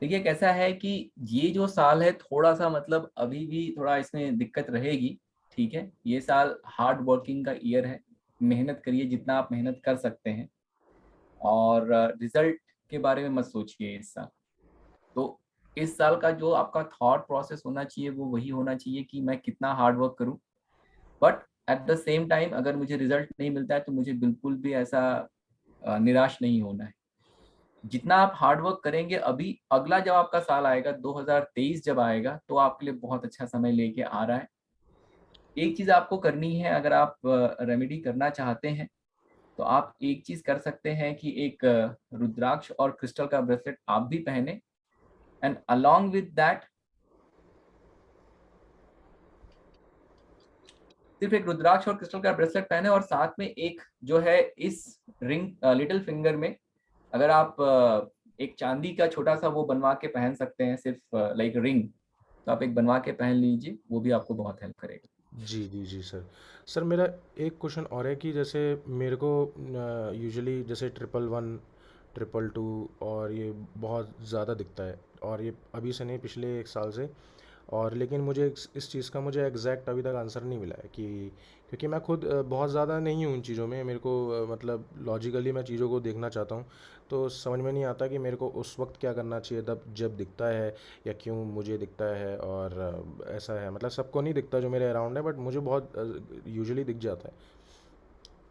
देखिए कैसा है कि ये जो साल है थोड़ा सा मतलब अभी भी थोड़ा इसमें दिक्कत रहेगी, ठीक है। ये साल हार्ड वर्किंग का ईयर है, मेहनत करिए जितना आप मेहनत कर सकते हैं, और रिजल्ट के बारे में मत सोचिए इस साल। तो इस साल का जो आपका थॉट प्रोसेस होना चाहिए वो वही होना चाहिए कि मैं कितना हार्ड वर्क करूं, but at the same time अगर मुझे रिजल्ट नहीं मिलता है तो मुझे बिल्कुल भी ऐसा निराश नहीं होना है। जितना आप हार्ड वर्क करेंगे, अभी अगला जब आपका साल आएगा 2023 जब आएगा तो आपके लिए बहुत अच्छा समय लेके आ रहा है। एक चीज आपको करनी है, अगर आप रेमेडी करना चाहते हैं तो आप एक चीज कर सकते हैं कि एक रुद्राक्ष और क्रिस्टल का ब्रेसलेट आप भी पहने, एंड अलोंग विद दैट सिर्फ एक रुद्राक्ष और क्रिस्टल का ब्रेसलेट पहने, और साथ में एक जो है इस रिंग लिटिल फिंगर में अगर आप एक चांदी का छोटा सा वो बनवा के पहन सकते हैं, सिर्फ लाइक रिंग, तो आप एक बनवा के पहन लीजिए, वो भी आपको बहुत हेल्प करेगा। जी जी जी सर। सर मेरा एक क्वेश्चन और है कि जैसे मेरे को यूजुअली जैसे 111, 222 और ये बहुत ज़्यादा दिखता है, और ये अभी से नहीं, पिछले एक साल से। और लेकिन मुझे इस चीज़ का मुझे एग्जैक्ट अभी तक आंसर नहीं मिला है कि, क्योंकि मैं खुद बहुत ज़्यादा नहीं हूँ इन चीज़ों में, मेरे को मतलब लॉजिकली मैं चीज़ों को देखना चाहता हूँ, तो समझ में नहीं आता कि मेरे को उस वक्त क्या करना चाहिए तब जब दिखता है, या क्यों मुझे दिखता है। और ऐसा है, मतलब सबको नहीं दिखता जो मेरे अराउंड है, बट मुझे बहुत यूजुअली दिख जाता है।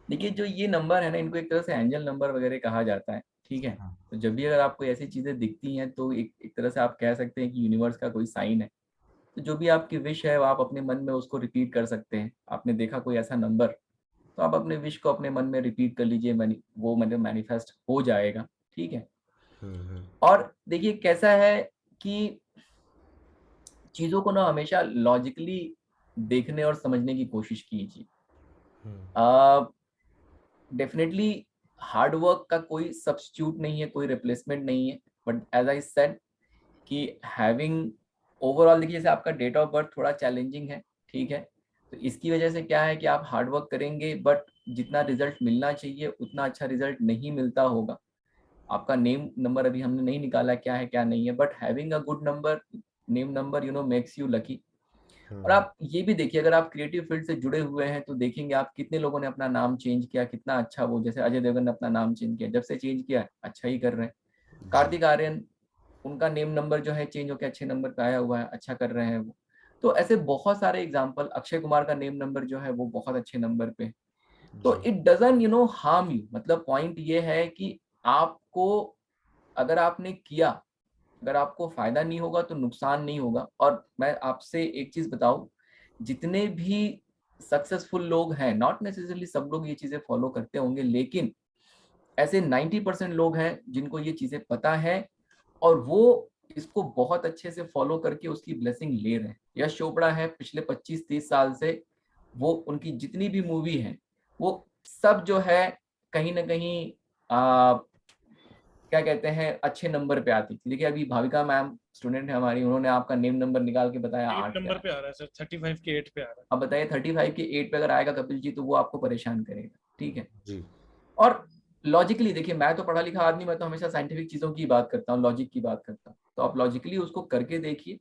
देखिए जो ये नंबर है ना, इनको एक तरह से एंजल नंबर वगैरह कहा जाता है, ठीक है। तो जब भी अगर आपको ऐसी चीजें दिखती हैं तो एक तरह से आप कह सकते हैं कि यूनिवर्स का कोई साइन है। तो जो भी आपकी विश है वो आप अपने मन में उसको रिपीट कर सकते हैं। आपने देखा कोई ऐसा नंबर, तो आप अपने विश को अपने मन में रिपीट कर लीजिए, वो मतलब मैनिफेस्ट हो जाएगा, ठीक है। हम्म। और देखिए कैसा है कि चीजों को ना हमेशा लॉजिकली देखने और समझने की कोशिश कीजिए। डेफिनेटली हार्ड वर्क का कोई सब्स्टिट्यूट नहीं है, कोई रिप्लेसमेंट नहीं है, बट एज आई सेड कि हैविंग ओवरऑल, देखिए जैसे आपका डेट ऑफ बर्थ थोड़ा चैलेंजिंग है, ठीक है। तो इसकी वजह से क्या है कि आप हार्ड वर्क करेंगे बट जितना रिजल्ट मिलना चाहिए उतना अच्छा रिजल्ट नहीं मिलता होगा। आपका नेम नंबर अभी हमने नहीं निकाला क्या है क्या नहीं है, but having a good number, name number makes you lucky. और आप ये भी देखिए, अगर आप क्रिएटिव फील्ड से जुड़े हुए हैं तो देखेंगे आप कितने लोगों ने अपना नाम चेंज किया, कितना अच्छा। वो जैसे अजय देवगन ने अपना नाम चेंज किया, जब से चेंज किया अच्छा ही कर रहे हैं। जी। कार्तिक आर्यन, उनका नेम नंबर जो है चेंज होकर अच्छे नंबर पे आया हुआ है, अच्छा कर रहे हैं वो। तो ऐसे बहुत सारे एग्जांपल, अक्षय कुमार का नेम नंबर जो है वो बहुत अच्छे नंबर पे। तो जी। इट डजन हार्म यू, मतलब पॉइंट ये है कि आपको अगर आपने किया, अगर आपको फायदा नहीं होगा तो नुकसान नहीं होगा। और मैं आपसे एक चीज बताऊं, जितने भी सक्सेसफुल लोग हैं, नॉट नेसेसरली सब लोग ये चीजें फॉलो करते होंगे, लेकिन ऐसे 90% लोग हैं जिनको ये चीजें पता है और वो इसको बहुत अच्छे से फॉलो करके उसकी ब्लेसिंग ले रहे हैं। यश चोपड़ा है, पिछले 25-30 साल से वो उनकी जितनी भी मूवी है वो सब जो है कहीं ना कहीं क्या कहते हैं अच्छे नंबर पे आती थी। देखिए अभी भाविका मैम स्टूडेंट है हमारी, उन्होंने आपका नेम नंबर निकाल के बताया 8 8 पे नंबर आया। पे आ रहा है सर, 35 के 8 पे आ रहा है। अब बताइए 35 के 8 पे अगर आएगा कपिल जी तो वो आपको परेशान करेगा, ठीक है। जी। और लॉजिकली देखिए, मैं तो पढ़ा लिखा आदमी, मैं तो हमेशा साइंटिफिक चीजों की बात करता हूँ, लॉजिक की बात करता हूँ। तो आप लॉजिकली उसको करके देखिए।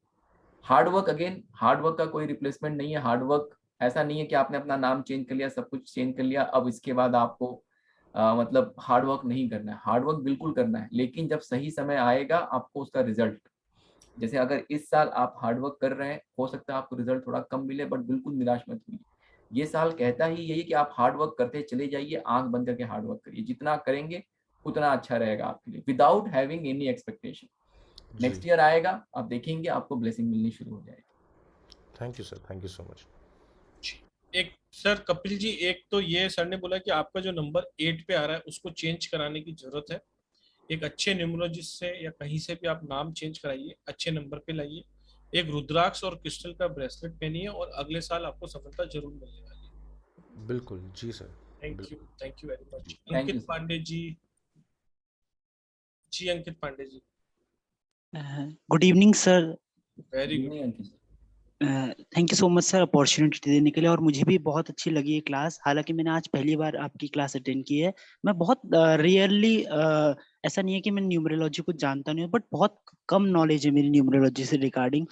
Hard work, again hard work का कोई रिप्लेसमेंट नहीं है। हार्ड वर्क ऐसा नहीं है कि आपने अपना नाम चेंज कर लिया, सब कुछ चेंज कर लिया, अब इसके बाद आपको मतलब हार्ड वर्क नहीं करना है। हार्ड वर्क बिल्कुल करना है, लेकिन जब सही समय आएगा आपको उसका रिजल्ट, जैसे अगर इस साल आप हार्ड वर्क कर रहे हैं, हो सकता है आपको रिजल्ट थोड़ा कम मिले, बट बिल्कुल निराश मत होइए। ये साल कहता ही यही कि आप हार्ड वर्क करते चले जाइए, आंख बंद करके हार्ड वर्क करिए, जितना करेंगे उतना अच्छा रहेगा आपके लिए, विदाउट हैविंग एनी एक्सपेक्टेशन। जी। नेक्स्ट ईयर आएगा, आप देखेंगे आपको ब्लेसिंग मिलनी शुरू हो जाएगी। Thank you sir, thank you so much. एक सर कपिल जी, एक तो ये सर ने बोला कि आपका जो नंबर 8 पे आ रहा है उसको चेंज कराने की जरूरत है। एक अच्छे न्यूमरोलॉजिस्ट से या कहीं से भी आप नाम चेंज कराइए, अच्छे नंबर पे लाइए, एक रुद्राक्ष और क्रिस्टल का ब्रेसलेट पहनिए, और अगले साल आपको सफलता जरूर मिलने वाली है। बिल्कुल जी सर। बिल्कुल। थैंक यू वेरी जी। Much. Thank you Ankit sir. Pandey ji. जी Ankit Pandey ji. Good evening sir. Very good. Evening Ankit. Thank you so much sir opportunity देने के लिए, और मुझे भी बहुत अच्छी लगी ये क्लास। हालांकि मैंने आज पहली बार आपकी क्लास अटेंड की है। मैं बहुत रेयरली ऐसा नहीं है कि मैं न्यूमरोलॉजी को जानता नहीं हूँ, बट बहुत कम नॉलेज है मेरी न्यूमरोलॉजी से रिगार्डिंग।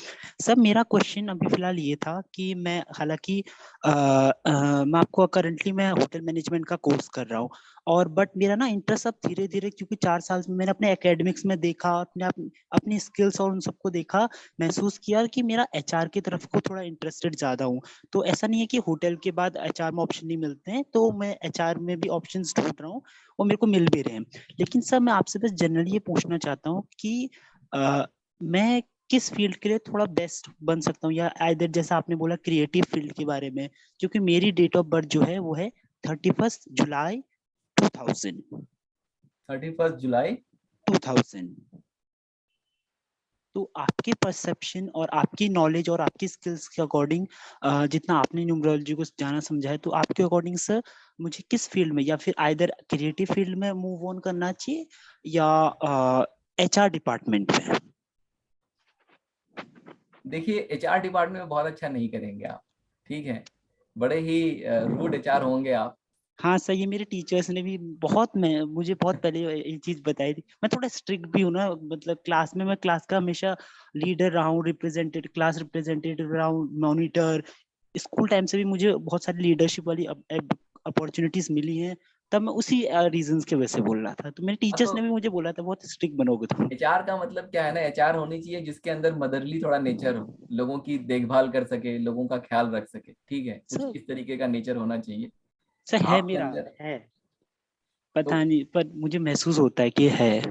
सर मेरा क्वेश्चन अभी फिलहाल ये था कि मैं हालांकि मैं आपको करंटली मैं होटल मैनेजमेंट का कोर्स कर रहा हूँ, और बट मेरा ना इंटरेस्ट अब धीरे धीरे, क्योंकि 4 साल में मैंने अपने एकेडमिक्स में देखा, अपनी स्किल्स और उन सबको देखा, महसूस किया कि मेरा एचआर की तरफ को थोड़ा इंटरेस्टेड ज्यादा हूँ। तो ऐसा नहीं है कि होटल के बाद एचआर में ऑप्शन नहीं मिलते हैं, तो मैं एचआर में भी ऑप्शंस ढूंढ रहा हूँ और मेरे को मिल भी रहे हैं। लेकिन सर मैं आपसे बस जनरली ये पूछना चाहता हूँ कि मैं किस फील्ड के लिए थोड़ा बेस्ट बन सकता हूँ, या आइदर जैसा आपने बोला क्रिएटिव फील्ड के बारे में, क्योंकि मेरी डेट ऑफ बर्थ जो है वो है 31 जुलाई 2000। 31 जुलाई 2000। तो आपके परसेप्शन और आपकी नॉलेज और आपकी स्किल्स के अकॉर्डिंग, जितना आपने न्यूमरोलॉजी को जाना समझा है, तो आपके अकॉर्डिंग सर मुझे किस फील्ड में, या फिर आइदर क्रिएटिव फील्ड में मूव ऑन करना चाहिए या एचआर डिपार्टमेंट में? देखिए, एचआर डिपार्टमेंट में बहुत अच्छा नहीं करेंगे आप, ठीक है, बड़े ही रूड एचआर होंगे आप। हाँ सर, ये मेरे टीचर्स ने भी मुझे बहुत पहले ये चीज बताई थी। मैं थोड़ा स्ट्रिक्ट भी हूँ ना, मतलब क्लास में मैं क्लास का हमेशा लीडर रहा हूँ, क्लास रिप्रेजेंटेटिव रहा हूँ, मॉनिटर। स्कूल टाइम से भी मुझे बहुत सारी लीडरशिप वाली अपॉर्चुनिटीज मिली हैं, तब मैं उसी रीजंस के वजह से बोल रहा था। तो मेरे टीचर्स ने भी मुझे बोला था बहुत स्ट्रिक्ट बनोगे तुम। एचआर का मतलब क्या है ना, एचआर होनी चाहिए जिसके अंदर मदरली थोड़ा नेचर हो, लोगों की देखभाल कर सके, लोगों का ख्याल रख सके, ठीक है, कुछ सर इस तरीके का नेचर होना चाहिए सर है, आपके मेरा अंदर। है, तो पता नहीं, पर मुझे महसूस होता है कि है,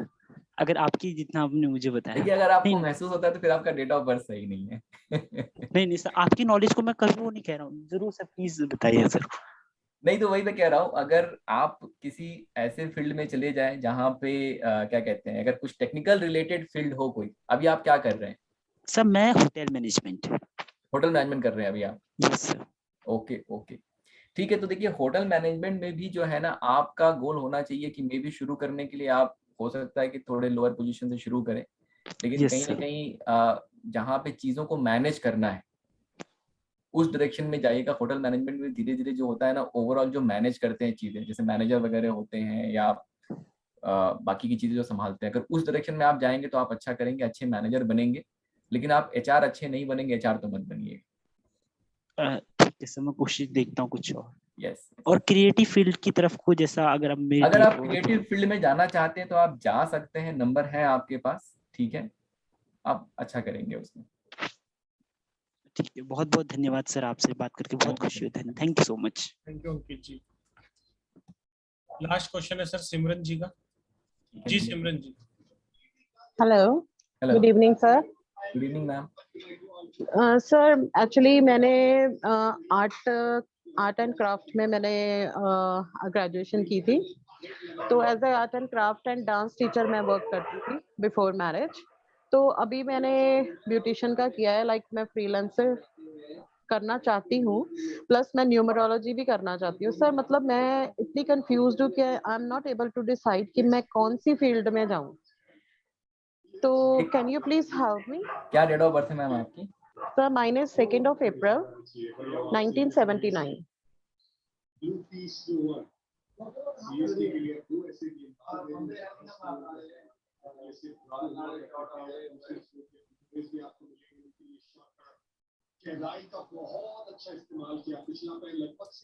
अगर आपकी जितना आपने मुझे बताया। देखिए, अगर आपको नहीं महसूस होता है तो फिर आपका डेट ऑफ बर्थ सही नहीं है। नहीं नहीं सर, आपकी नॉलेज को मैं कभी वो नहीं कह रहा हूँ, जरूर सर प्लीज बताइए सर। नहीं तो वही मैं कह रहा हूँ, अगर आप किसी ऐसे फील्ड में चले जाएं जहाँ पे क्या कहते हैं, अगर कुछ टेक्निकल रिलेटेड फील्ड हो कोई, अभी आप क्या कर रहे हैं? सर मैं होटल मैनेजमेंट। होटल मैनेजमेंट कर रहे हैं अभी आप? Yes sir. ओके ओके, ठीक है। तो देखिए, होटल मैनेजमेंट में भी जो है ना, आपका गोल होना चाहिए कि मे भी शुरू करने के लिए आप, हो सकता है कि थोड़े लोअर पोजीशन से शुरू करें, लेकिन यस कहीं ना सर। कहीं जहाँ पे चीज़ों को मैनेज करना है उस डायरेक्शन में जाइएगा। होटल मैनेजमेंट में धीरे धीरे जो होता है ना, ओवरऑल जो मैनेज करते हैं चीज़ें, जैसे मैनेजर वगैरह होते हैं या बाकी की चीज़ें जो संभालते हैं, अगर उस डायरेक्शन में आप जाएंगे तो आप अच्छा करेंगे, अच्छे मैनेजर बनेंगे। लेकिन आप एचआर अच्छे नहीं बनेंगे, एचआर तो मत बनिएगा। ठीक है सर, मैं कोशिश देखता हूँ कुछ और। यस। और क्रिएटिव फील्ड की तरफ को, जैसा अगर अब मेरी अगर डेट आप हो क्रिएटिव फील्ड में जाना चाहते हैं तो आप जा सकते हैं, नंबर है आपके पास, ठीक है, आप अच्छा करेंगे उसमें। ठीक है, बहुत बहुत धन्यवाद सर, आपसे बात करके बहुत खुशी हुई। Thank you so much. Thank you Ankit ji. Last question है सर सिमरन जी का। जी Simran ji. Hello, hello, good evening sir. Good evening ma'am. Sir actually मैंने आर्ट एंड क्राफ्ट में मैंने ग्रेजुएशन की थी, तो as a art and craft and dance teacher मैं वर्क करती थी बिफोर मैरिज। तो अभी मैंने ब्यूटिशियन का किया है, लाइक मैं फ्रीलांसर करना चाहती हूँ, प्लस मैं न्यूमरोलॉजी भी करना चाहती हूँ। सर मतलब मैं इतनी कंफ्यूज्ड हूँ कि I am not able to decide कि मैं कौन सी फील्ड में जाऊँ, तो can you please help me? क्या डेट ऑफ बर्थ है मैम आपकी? Sir mine is 2nd of April 1979।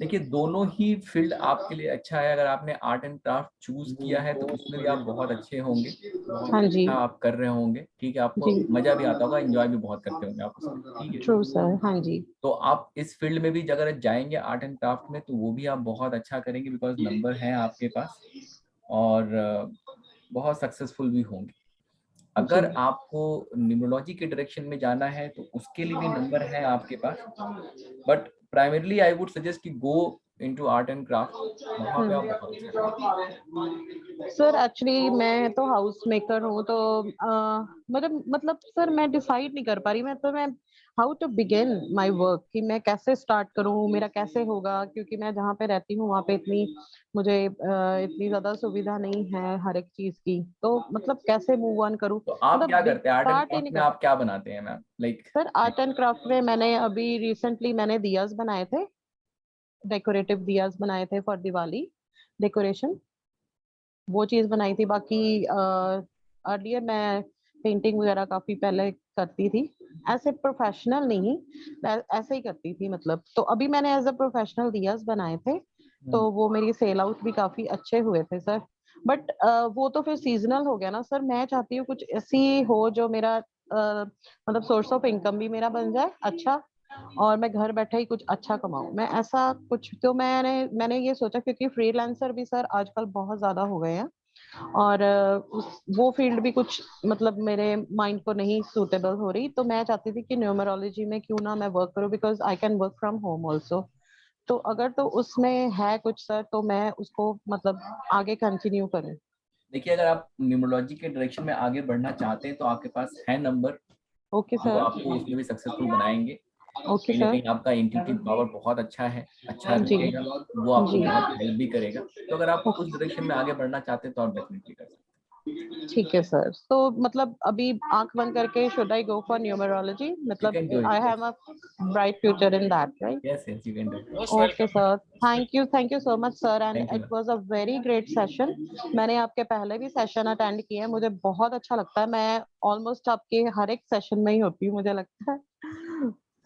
देखिए, दोनों ही फील्ड आपके लिए अच्छा है। अगर आपने आर्ट एंड क्राफ्ट चूज किया है तो उसमें भी आप बहुत अच्छे होंगे, बहुत हाँ जी अच्छा आप कर रहे होंगे, ठीक है, आपको जी, मजा भी आता होगा, एंजॉय भी बहुत करते होंगे आप उसमें, ठीक है। ट्रू सर, हाँ जी। तो आप इस फील्ड में भी अगर जाएंगे आर्ट एंड क्राफ्ट में, तो वो भी आप बहुत अच्छा करेंगे, बिकॉज नंबर है आपके पास और बहुत सक्सेसफुल भी होंगे। अगर आपको न्यूमरोलॉजी के डायरेक्शन में जाना है तो उसके लिए भी नंबर है आपके पास, but primarily I would suggest कि go into art and craft, वहां पे आप बहुत अच्छा करेंगे। सर एक्चुअली मैं तो हाउस मेकर हूँ, तो मतलब सर मैं डिसाइड नहीं कर पा रही, मैं how to begin my work, कि मैं कैसे स्टार्ट करूँ, मेरा कैसे होगा, क्योंकि मैं जहाँ पे रहती हूँ वहाँ पे मुझे इतनी ज्यादा सुविधा नहीं है हर एक चीज की, तो मतलब कैसे मूव ऑन करूँ, तो आप क्या मतलब करते हैं art and start he craft नहीं में? कर। आप क्या बनाते हैं ma'am? Like sir art and craft में मैंने अभी रिसेंटली मैंने दियाज बनाए थे, डेकोरेटिव दियाज बनाए थे फॉर दिवाली डेकोरेशन। वो चीज बनाई थी। बाकी अर्लियर मैं पेंटिंग वगैरह काफी पहले करती थी, ऐसे प्रोफेशनल नहीं, ऐसे ही करती थी मतलब। तो अभी मैंने एज अ प्रोफेशनल दियास बनाए थे, तो वो मेरी सेल आउट भी काफी अच्छे हुए थे सर। बट वो तो फिर सीजनल हो गया ना सर। मैं चाहती हूँ कुछ ऐसी हो जो मेरा मतलब सोर्स ऑफ इनकम भी मेरा बन जाए अच्छा, और मैं घर बैठे ही कुछ अच्छा कमाऊं। मैं ऐसा कुछ तो मैंने ये सोचा, क्योंकि फ्रीलांसर भी सर आजकल बहुत ज्यादा हो गए हैं, और वो फील्ड भी कुछ मतलब मेरे माइंड को नहीं सूटेबल हो रही। तो मैं चाहती थी कि न्यूमरोलॉजी में क्यों ना मैं वर्क करूं, because I can work from home also. तो अगर तो उसमें है कुछ सर, तो मैं उसको मतलब आगे कंटिन्यू करूं। देखिए, अगर आप न्यूमरोलॉजी के डायरेक्शन में आगे बढ़ना चाहते हैं तो आपके पास है नंबर ओके जो सर। आपको उसमें भी सक्सेसफुल बनाएंगे। ओके कहीं ना सर। कहीं आपका इंट्यूटिव पावर बहुत अच्छा है, अच्छा जी रुकेगा, वो आपको जी। बहुत हेल्प भी करेगा। तो अगर आप उस डायरेक्शन में आगे बढ़ना चाहते हैं तो आप डेफिनेटली कर सकते हैं। ठीक है सर। तो मतलब अभी आंख बंद करके should I go for numerology, You मतलब can do it. I have a bright future in that, right? Yes, yes, you can do it. Most okay welcome. Sir, thank you so much sir, and Thank it you. Was a very great session. मैंने आपके पहले भी सेशन अटेंड किए हैं, मुझे बहुत अच्छा लगता है। मैं ऑलमोस्ट आपके हर एक सेशन में ही होती हूँ मुझे लगता है।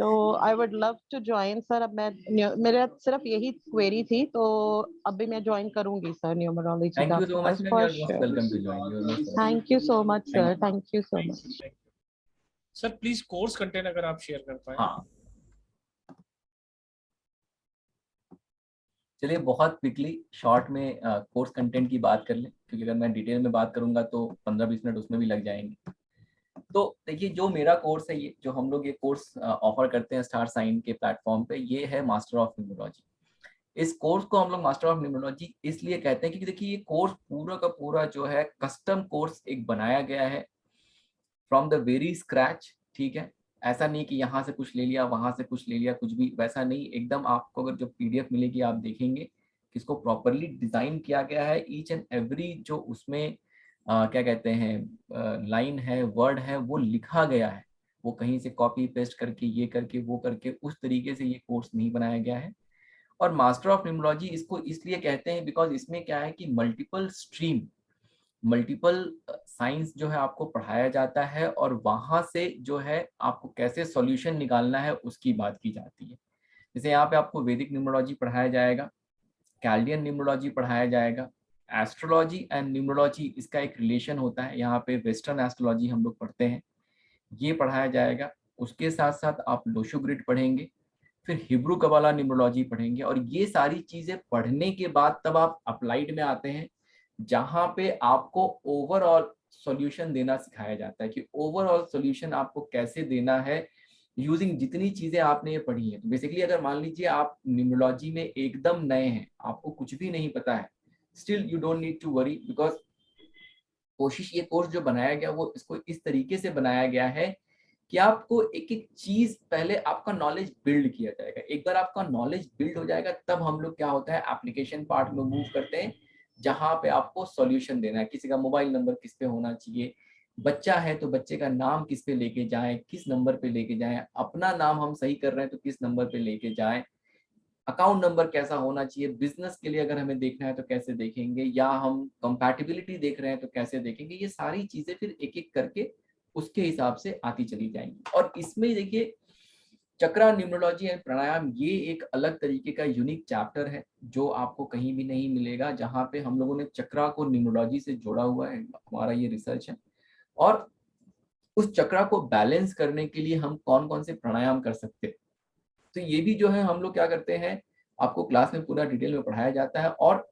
तो I would love to join sir. अब मेरा सिर्फ यही क्वेरी थी, तो अभी मैं ज्वाइन करूंगी सर न्यूमरोलॉजी Thank का you आपके so much, pass, ma'am. You for are most sure. welcome to join. You are most welcome. Thank you so much Thank sir, you. Thank you so much. Sir please course content अगर आप शेयर कर पाए। हाँ, चलिए बहुत क्विकली शॉर्ट में कोर्स कंटेंट की बात कर लें, क्योंकि अगर मैं डिटेल में बात करूंगा तो 15-20 मिनट उसमें भी लग जाएंगे। तो देखिए, जो मेरा कोर्स है, ये जो हम लोग ये कोर्स ऑफर करते हैं स्टार साइन के प्लेटफॉर्म पे, ये है मास्टर ऑफ न्यूमरोलॉजी। इस कोर्स को हम लोग मास्टर ऑफ न्यूमरोलॉजी इसलिए कहते हैं क्योंकि देखिए ये कोर्स पूरा का पूरा जो है कस्टम कोर्स एक बनाया गया है फ्रॉम द वेरी स्क्रैच। ठीक है, ऐसा नहीं कि यहाँ से कुछ ले लिया, वहां से कुछ ले लिया, कुछ भी वैसा नहीं। एकदम आपको अगर जो पीडीएफ मिलेगी आप देखेंगे कि इसको प्रॉपरली डिजाइन किया गया है। ईच एंड एवरी जो उसमें क्या कहते हैं लाइन है, वर्ड है, वो लिखा गया है। वो कहीं से कॉपी पेस्ट करके, ये करके, वो करके, उस तरीके से ये कोर्स नहीं बनाया गया है। और मास्टर ऑफ न्यूमरोलॉजी इसको इसलिए कहते हैं बिकॉज इसमें क्या है कि मल्टीपल स्ट्रीम, मल्टीपल साइंस जो है आपको पढ़ाया जाता है, और वहां से जो है आपको कैसे सॉल्यूशन निकालना है उसकी बात की जाती है। जैसे यहाँ पे आपको वैदिक न्यूमरोलॉजी पढ़ाया जाएगा, कैल्डियन न्यूमरोलॉजी पढ़ाया जाएगा, एस्ट्रोलॉजी एंड न्यूमरोलॉजी इसका एक रिलेशन होता है। यहाँ पे वेस्टर्न एस्ट्रोलॉजी हम लोग पढ़ते हैं, ये पढ़ाया जाएगा। उसके साथ साथ आप लोशो ग्रिड पढ़ेंगे, फिर हिब्रू कबाला न्यूमरोलॉजी पढ़ेंगे, और ये सारी चीजें पढ़ने के बाद तब आप अप्लाइड में आते हैं, जहां पे आपको ओवरऑल सॉल्यूशन देना सिखाया जाता है कि ओवरऑल सॉल्यूशन आपको कैसे देना है यूजिंग जितनी चीजें आपने ये पढ़ी है। तो बेसिकली अगर मान लीजिए आप न्यूमरोलॉजी में एकदम नए हैं, आपको कुछ भी नहीं पता है, still you don't need to worry, because कोशिश ये कोर्स जो बनाया गया वो इसको इस तरीके से बनाया गया है कि आपको एक एक चीज पहले आपका नॉलेज बिल्ड किया जाएगा। एक बार आपका नॉलेज बिल्ड हो जाएगा तब हम लोग क्या होता है एप्लीकेशन पार्ट में मूव करते हैं, जहां पे आपको सॉल्यूशन देना है। किसी का मोबाइल नंबर किस पे होना चाहिए, बच्चा है तो बच्चे का नाम किस पे लेके जाएं, किस नंबर पे लेके जाएं, अपना नाम हम सही कर रहे हैं तो किस नंबर पे लेके जाएं, अकाउंट नंबर कैसा होना चाहिए, बिजनेस के लिए अगर हमें देखना है तो कैसे देखेंगे, या हम कंपैटिबिलिटी देख रहे हैं तो कैसे देखेंगे। ये सारी चीजें फिर एक एक करके उसके हिसाब से आती चली जाएंगी। और इसमें देखिए चक्रा न्यूमरोलॉजी एंड प्राणायाम ये एक अलग तरीके का यूनिक चैप्टर है जो आपको कहीं भी नहीं मिलेगा, जहाँ पे हम लोगों ने चक्रा को न्यूमरोलॉजी से जोड़ा हुआ है, हमारा ये रिसर्च है। और उस चक्रा को बैलेंस करने के लिए हम कौन कौन से प्राणायाम कर सकते हैं, तो ये भी जो है हम लोग क्या करते हैं, आपको क्लास में पूरा डिटेल में पढ़ाया जाता है। और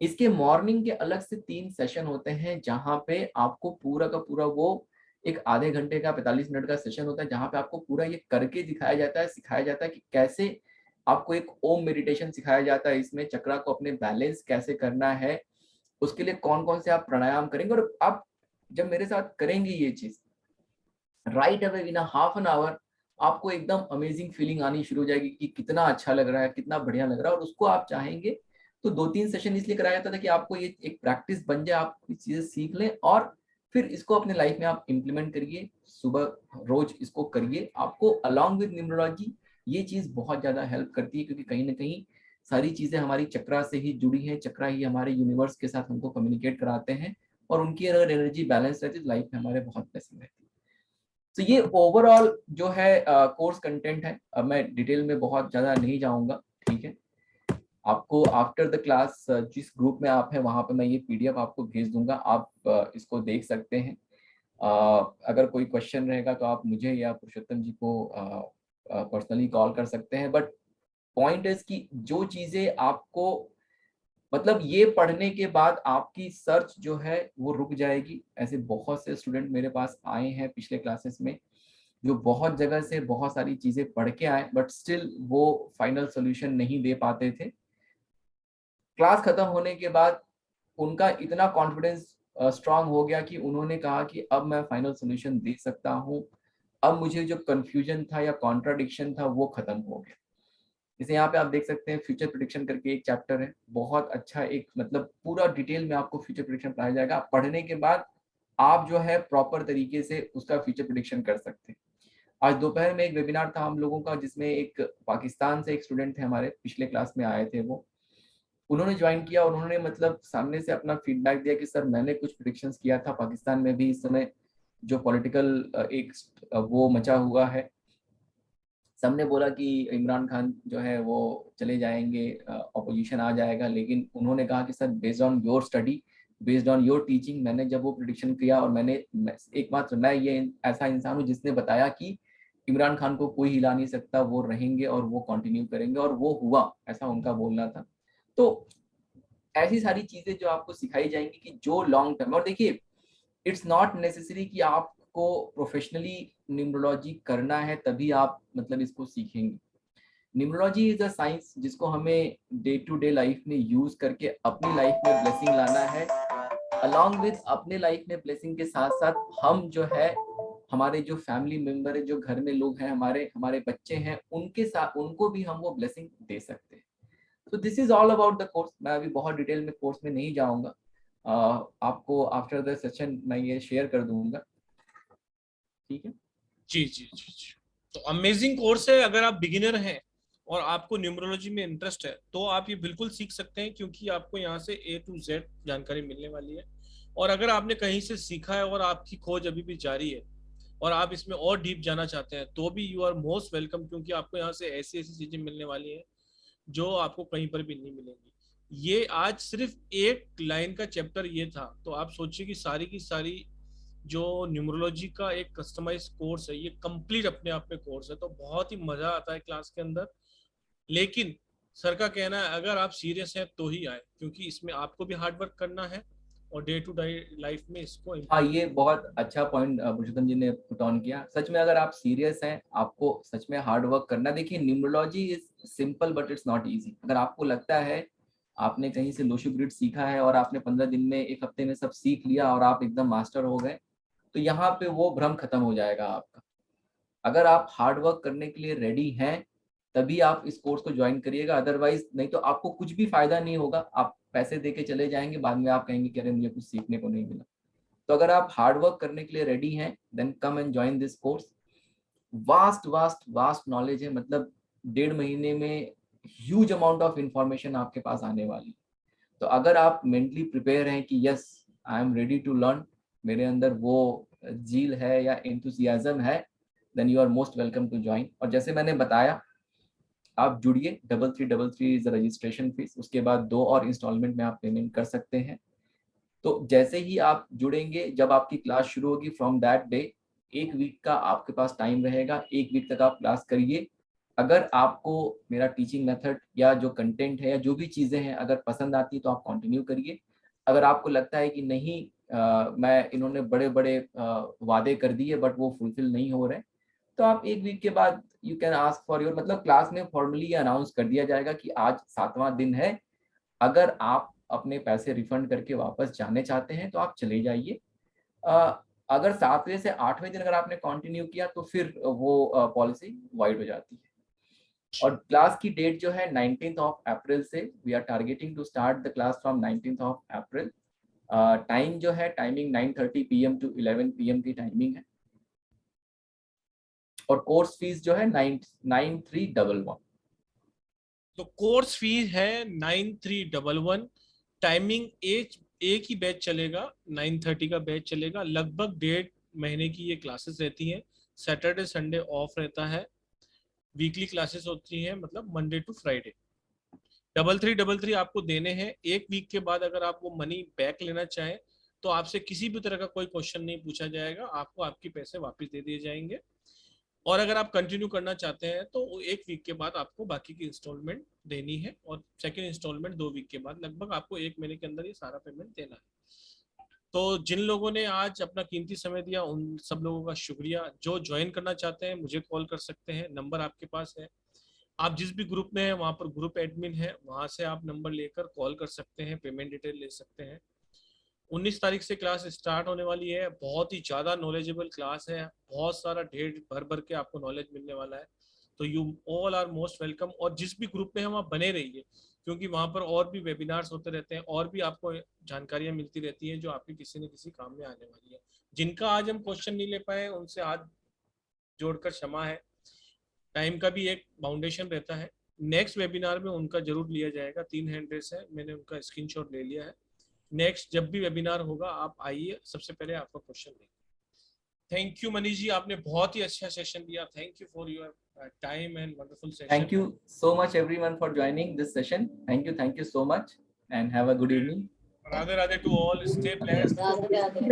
इसके मॉर्निंग के अलग से 3 सेशन होते हैं, जहां पे आपको पूरा का पूरा वो एक आधे घंटे का 45 मिनट का सेशन होता है, जहां पे आपको पूरा ये करके दिखाया जाता है, सिखाया जाता है कि कैसे आपको एक ओम मेडिटेशन सिखाया जाता है, इसमें चक्रा को अपने बैलेंस कैसे करना है, उसके लिए कौन कौन से आप प्राणायाम करेंगे। और आप जब मेरे साथ करेंगे ये चीज right away in half an hour, आपको एकदम अमेजिंग फीलिंग आनी शुरू हो जाएगी कि कितना अच्छा लग रहा है, कितना बढ़िया लग रहा है। और उसको आप चाहेंगे तो 2-3 सेशन इसलिए कराया जाता था कि आपको ये एक प्रैक्टिस बन जाए, आप कुछ चीजें सीख लें और फिर इसको अपने लाइफ में आप इम्प्लीमेंट करिए, सुबह रोज इसको करिए। आपको अलॉन्ग विद न्यूमरोलॉजी ये चीज बहुत ज्यादा हेल्प करती है, क्योंकि कहीं ना कहीं सारी चीजें हमारी चक्रा से ही जुड़ी हैं, चक्रा ही हमारे यूनिवर्स के साथ हमको कम्युनिकेट कराते हैं, और उनकी अगर एनर्जी बैलेंस रहती है तो लाइफ में हमारे बहुत ब्लेसिंग रहती है। तो ये ओवरऑल जो है कोर्स कंटेंट है। अब मैं डिटेल में बहुत ज्यादा नहीं जाऊंगा, ठीक है। आपको आफ्टर द क्लास जिस ग्रुप में आप हैं वहां पे मैं ये पीडीएफ आपको भेज दूंगा, आप इसको देख सकते हैं। अगर कोई क्वेश्चन रहेगा तो आप मुझे या पुरुषोत्तम जी को पर्सनली कॉल कर सकते हैं। बट पॉइंट इज कि जो चीजें आपको मतलब ये पढ़ने के बाद आपकी सर्च जो है वो रुक जाएगी। ऐसे बहुत से स्टूडेंट मेरे पास आए हैं पिछले क्लासेस में जो बहुत जगह से बहुत सारी चीजें पढ़ के आए, बट स्टिल वो फाइनल सोल्यूशन नहीं दे पाते थे। क्लास खत्म होने के बाद उनका इतना कॉन्फिडेंस स्ट्रांग हो गया कि उन्होंने कहा कि अब मैं फाइनल सोल्यूशन दे सकता हूँ, अब मुझे जो कंफ्यूजन था या कॉन्ट्राडिक्शन था वो खत्म हो गया। जैसे यहाँ पे आप देख सकते हैं फ्यूचर प्रेडिक्शन करके एक चैप्टर है, बहुत अच्छा, एक मतलब पूरा डिटेल में आपको फ्यूचर प्रेडिक्शन पढ़ाया जाएगा। पढ़ने के बाद आप जो है प्रॉपर तरीके से उसका फ्यूचर प्रेडिक्शन कर सकते हैं। आज दोपहर में एक वेबिनार था हम लोगों का जिसमें एक पाकिस्तान से एक स्टूडेंट थे हमारे, पिछले क्लास में आए थे वो, उन्होंने ज्वाइन किया और उन्होंने मतलब सामने से अपना फीडबैक दिया कि सर मैंने कुछ प्रेडिक्शंस किया था, पाकिस्तान में भी इस समय जो पॉलिटिकल एक वो मचा हुआ है, सबने बोला कि इमरान खान जो है वो चले जाएंगे, ऑपोजिशन आ जाएगा, लेकिन उन्होंने कहा कि sir based on your study, based on your teaching, मैंने जब वो प्रेडिक्शन किया और मैंने एकमात्र मैं ये ऐसा इंसान हूँ जिसने बताया कि इमरान खान को कोई हिला नहीं सकता, वो रहेंगे और वो कंटिन्यू करेंगे, और वो हुआ, ऐसा उनका बोलना था। तो ऐसी सारी चीजें जो आपको सिखाई जाएंगी कि जो लॉन्ग टर्म, और देखिए इट्स नॉट नेसेसरी कि आपको प्रोफेशनली न्यूमरोलॉजी करना है तभी आप मतलब इसको सीखेंगे। न्यूमरोलॉजी इज अ साइंस जिसको हमें डे टू डे लाइफ में यूज करके अपनी लाइफ में ब्लेसिंग लाना है। अलॉन्ग विद अपने लाइफ में ब्लेसिंग के साथ साथ हम जो है हमारे जो फैमिली मेंबर है, जो घर में लोग हैं, हमारे हमारे बच्चे हैं, उनके साथ उनको भी हम वो ब्लेसिंग दे सकते हैं। तो this is all about the course. मैं अभी बहुत डिटेल में कोर्स में नहीं जाऊंगा, आपको आफ्टर द सेशन मैं ये शेयर कर दूंगा, ठीक है। जी जी जी जी। तो अमेजिंग कोर्स है। अगर आप बिगिनर हैं और आपको न्यूमरोलॉजी में इंटरेस्ट है तो आप ये बिल्कुल सीख सकते हैं, क्योंकि आपको यहाँ से A to Z जानकारी मिलने वाली है। और अगर आपने कहीं से सीखा है और आपकी खोज अभी भी जारी है और आप इसमें और डीप जाना चाहते हैं तो भी यू आर मोस्ट वेलकम, क्योंकि आपको यहाँ से ऐसी ऐसी चीजें मिलने वाली हैं जो आपको कहीं पर भी नहीं मिलेंगी। ये आज सिर्फ एक लाइन का चैप्टर ये था, तो आप सोचिए कि सारी की सारी जो न्यूमरोलॉजी का एक कस्टमाइज कोर्स है, ये कंप्लीट अपने आप में कोर्स है। तो बहुत ही मजा आता है क्लास के अंदर। लेकिन सर का कहना है अगर आप सीरियस हैं तो ही आए, क्योंकि इसमें आपको भी हार्ड वर्क करना है और डे टू डे लाइफ में इसको हाँ, ये बहुत अच्छा पॉइंट पुरुषोत्तम जी ने पुट ऑन किया। सच में अगर आप सीरियस हैं, आपको सच में हार्ड वर्क करना। देखिए numerology is simple but it's not easy. अगर आपको लगता है आपने कहीं से लोशो ग्रिड सीखा है और आपने 15 दिन में, एक हफ्ते में सब सीख लिया और आप एकदम मास्टर हो गए, तो यहाँ पे वो भ्रम खत्म हो जाएगा आपका। अगर आप हार्ड वर्क करने के लिए रेडी हैं तभी आप इस कोर्स को ज्वाइन करिएगा, अदरवाइज नहीं तो आपको कुछ भी फायदा नहीं होगा। आप पैसे दे के चले जाएंगे, बाद में आप कहेंगे कि अरे मुझे कुछ सीखने को नहीं मिला। तो अगर आप हार्ड वर्क करने के लिए रेडी हैं then come and join this course. Vast vast vast knowledge है, मतलब 1.5 महीने में ह्यूज अमाउंट ऑफ इंफॉर्मेशन आपके पास आने वाली। तो अगर आप मेंटली प्रिपेयर हैं कि yes I am ready to learn, मेरे अंदर वो जील है या एंथुसियाज्म है, then you are most welcome to join. और जैसे मैंने बताया आप जुड़िए, 3333 इज रजिस्ट्रेशन फीस, उसके बाद 2 और इंस्टॉलमेंट में आप पेमेंट कर सकते हैं। तो जैसे ही आप जुड़ेंगे, जब आपकी क्लास शुरू होगी फ्रॉम दैट डे, 1 वीक का आपके पास टाइम रहेगा, 1 वीक तक आप क्लास करिए। अगर आपको मेरा टीचिंग मेथड या जो कंटेंट है या जो भी चीज़ें हैं अगर पसंद आती तो आप कंटिन्यू करिए। अगर आपको लगता है कि नहीं मैं इन्होंने बड़े बड़े वादे कर दिए बट वो फुलफिल नहीं हो रहे, तो आप 1 वीक के बाद you can ask for your, मतलब क्लास में फॉर्मली अनाउंस कर दिया जाएगा कि आज 7वां दिन है, अगर आप अपने पैसे रिफंड करके वापस जाने चाहते हैं तो आप चले जाइए। अगर 7वें से 8वें दिन अगर आपने कंटिन्यू किया तो फिर वो पॉलिसी वाइड हो जाती है। और क्लास की डेट जो है 19th ऑफ अप्रैल से, we are targeting to start the class from 19th of April. Time जो है, टाइमिंग 9:30 PM to 11 PM की टाइमिंग है। और कोर्स फीस जो है 9311। तो कोर्स फीस है 9311। टाइमिंग एक ही बैच चलेगा, 9:30 का बैच चलेगा। लगभग 1.5 महीने की ये क्लासेस रहती हैं। सैटरडे संडे ऑफ रहता है। वीकली क्लासेस होती हैं, मतलब मंडे टू फ्राइडे। 3333 आपको देने हैं। एक वीक के बाद अगर आप वो मनी बैक लेना चाहें तो आपसे किसी भी तरह का कोई क्वेश्चन नहीं पूछा जाएगा, आपको आपके पैसे वापस दे दिए जाएंगे। और अगर आप कंटिन्यू करना चाहते हैं तो एक वीक के बाद आपको बाकी की इंस्टॉलमेंट देनी है, और सेकेंड इंस्टॉलमेंट 2 वीक के बाद। लगभग आपको 1 महीने के अंदर ये सारा पेमेंट देना है। तो जिन लोगों ने आज अपना कीमती समय दिया उन सब लोगों का शुक्रिया। जो ज्वाइन करना चाहते हैं मुझे कॉल कर सकते हैं, नंबर आपके पास है। आप जिस भी ग्रुप में हैं वहाँ पर ग्रुप एडमिन है, वहाँ से आप नंबर लेकर कॉल कर सकते हैं, पेमेंट डिटेल ले सकते हैं। 19 तारीख से क्लास स्टार्ट होने वाली है। बहुत ही ज़्यादा नॉलेजेबल क्लास है, बहुत सारा ढेर भर भर के आपको नॉलेज मिलने वाला है। तो you all are most welcome. और जिस भी ग्रुप में हम आप बने रहिए, क्योंकि वहाँ पर और भी वेबिनार्स होते रहते हैं, और भी आपको जानकारियाँ मिलती रहती हैं जो आपके किसी न किसी काम में आने वाली है। जिनका आज हम क्वेश्चन नहीं ले पाए उनसे हाथ जोड़कर क्षमा है। टाइम का भी एक बाउंडेशन रहता है। नेक्स्ट वेबिनार में उनका जरूर लिया जाएगा। 3 हैंड रेस है, मैंने उनका स्क्रीनशॉट ले लिया है। नेक्स्ट जब भी वेबिनार होगा आप आइए, सबसे पहले आपका क्वेश्चन लेंगे। थैंक यू मनीष जी, आपने बहुत ही अच्छा सेशन दिया। Thank you for your time and wonderful session. Thank you so much everyone for joining this session. Thank you so much and have a good evening. Radhe Radhe to all, stay blessed.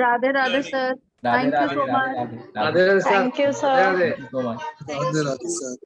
Radhe Radhe sir, Radhe thank you Radhe so Radhe much. Radhe Radhe. Thank you sir, Thank you so much. Radhe Radhe sir.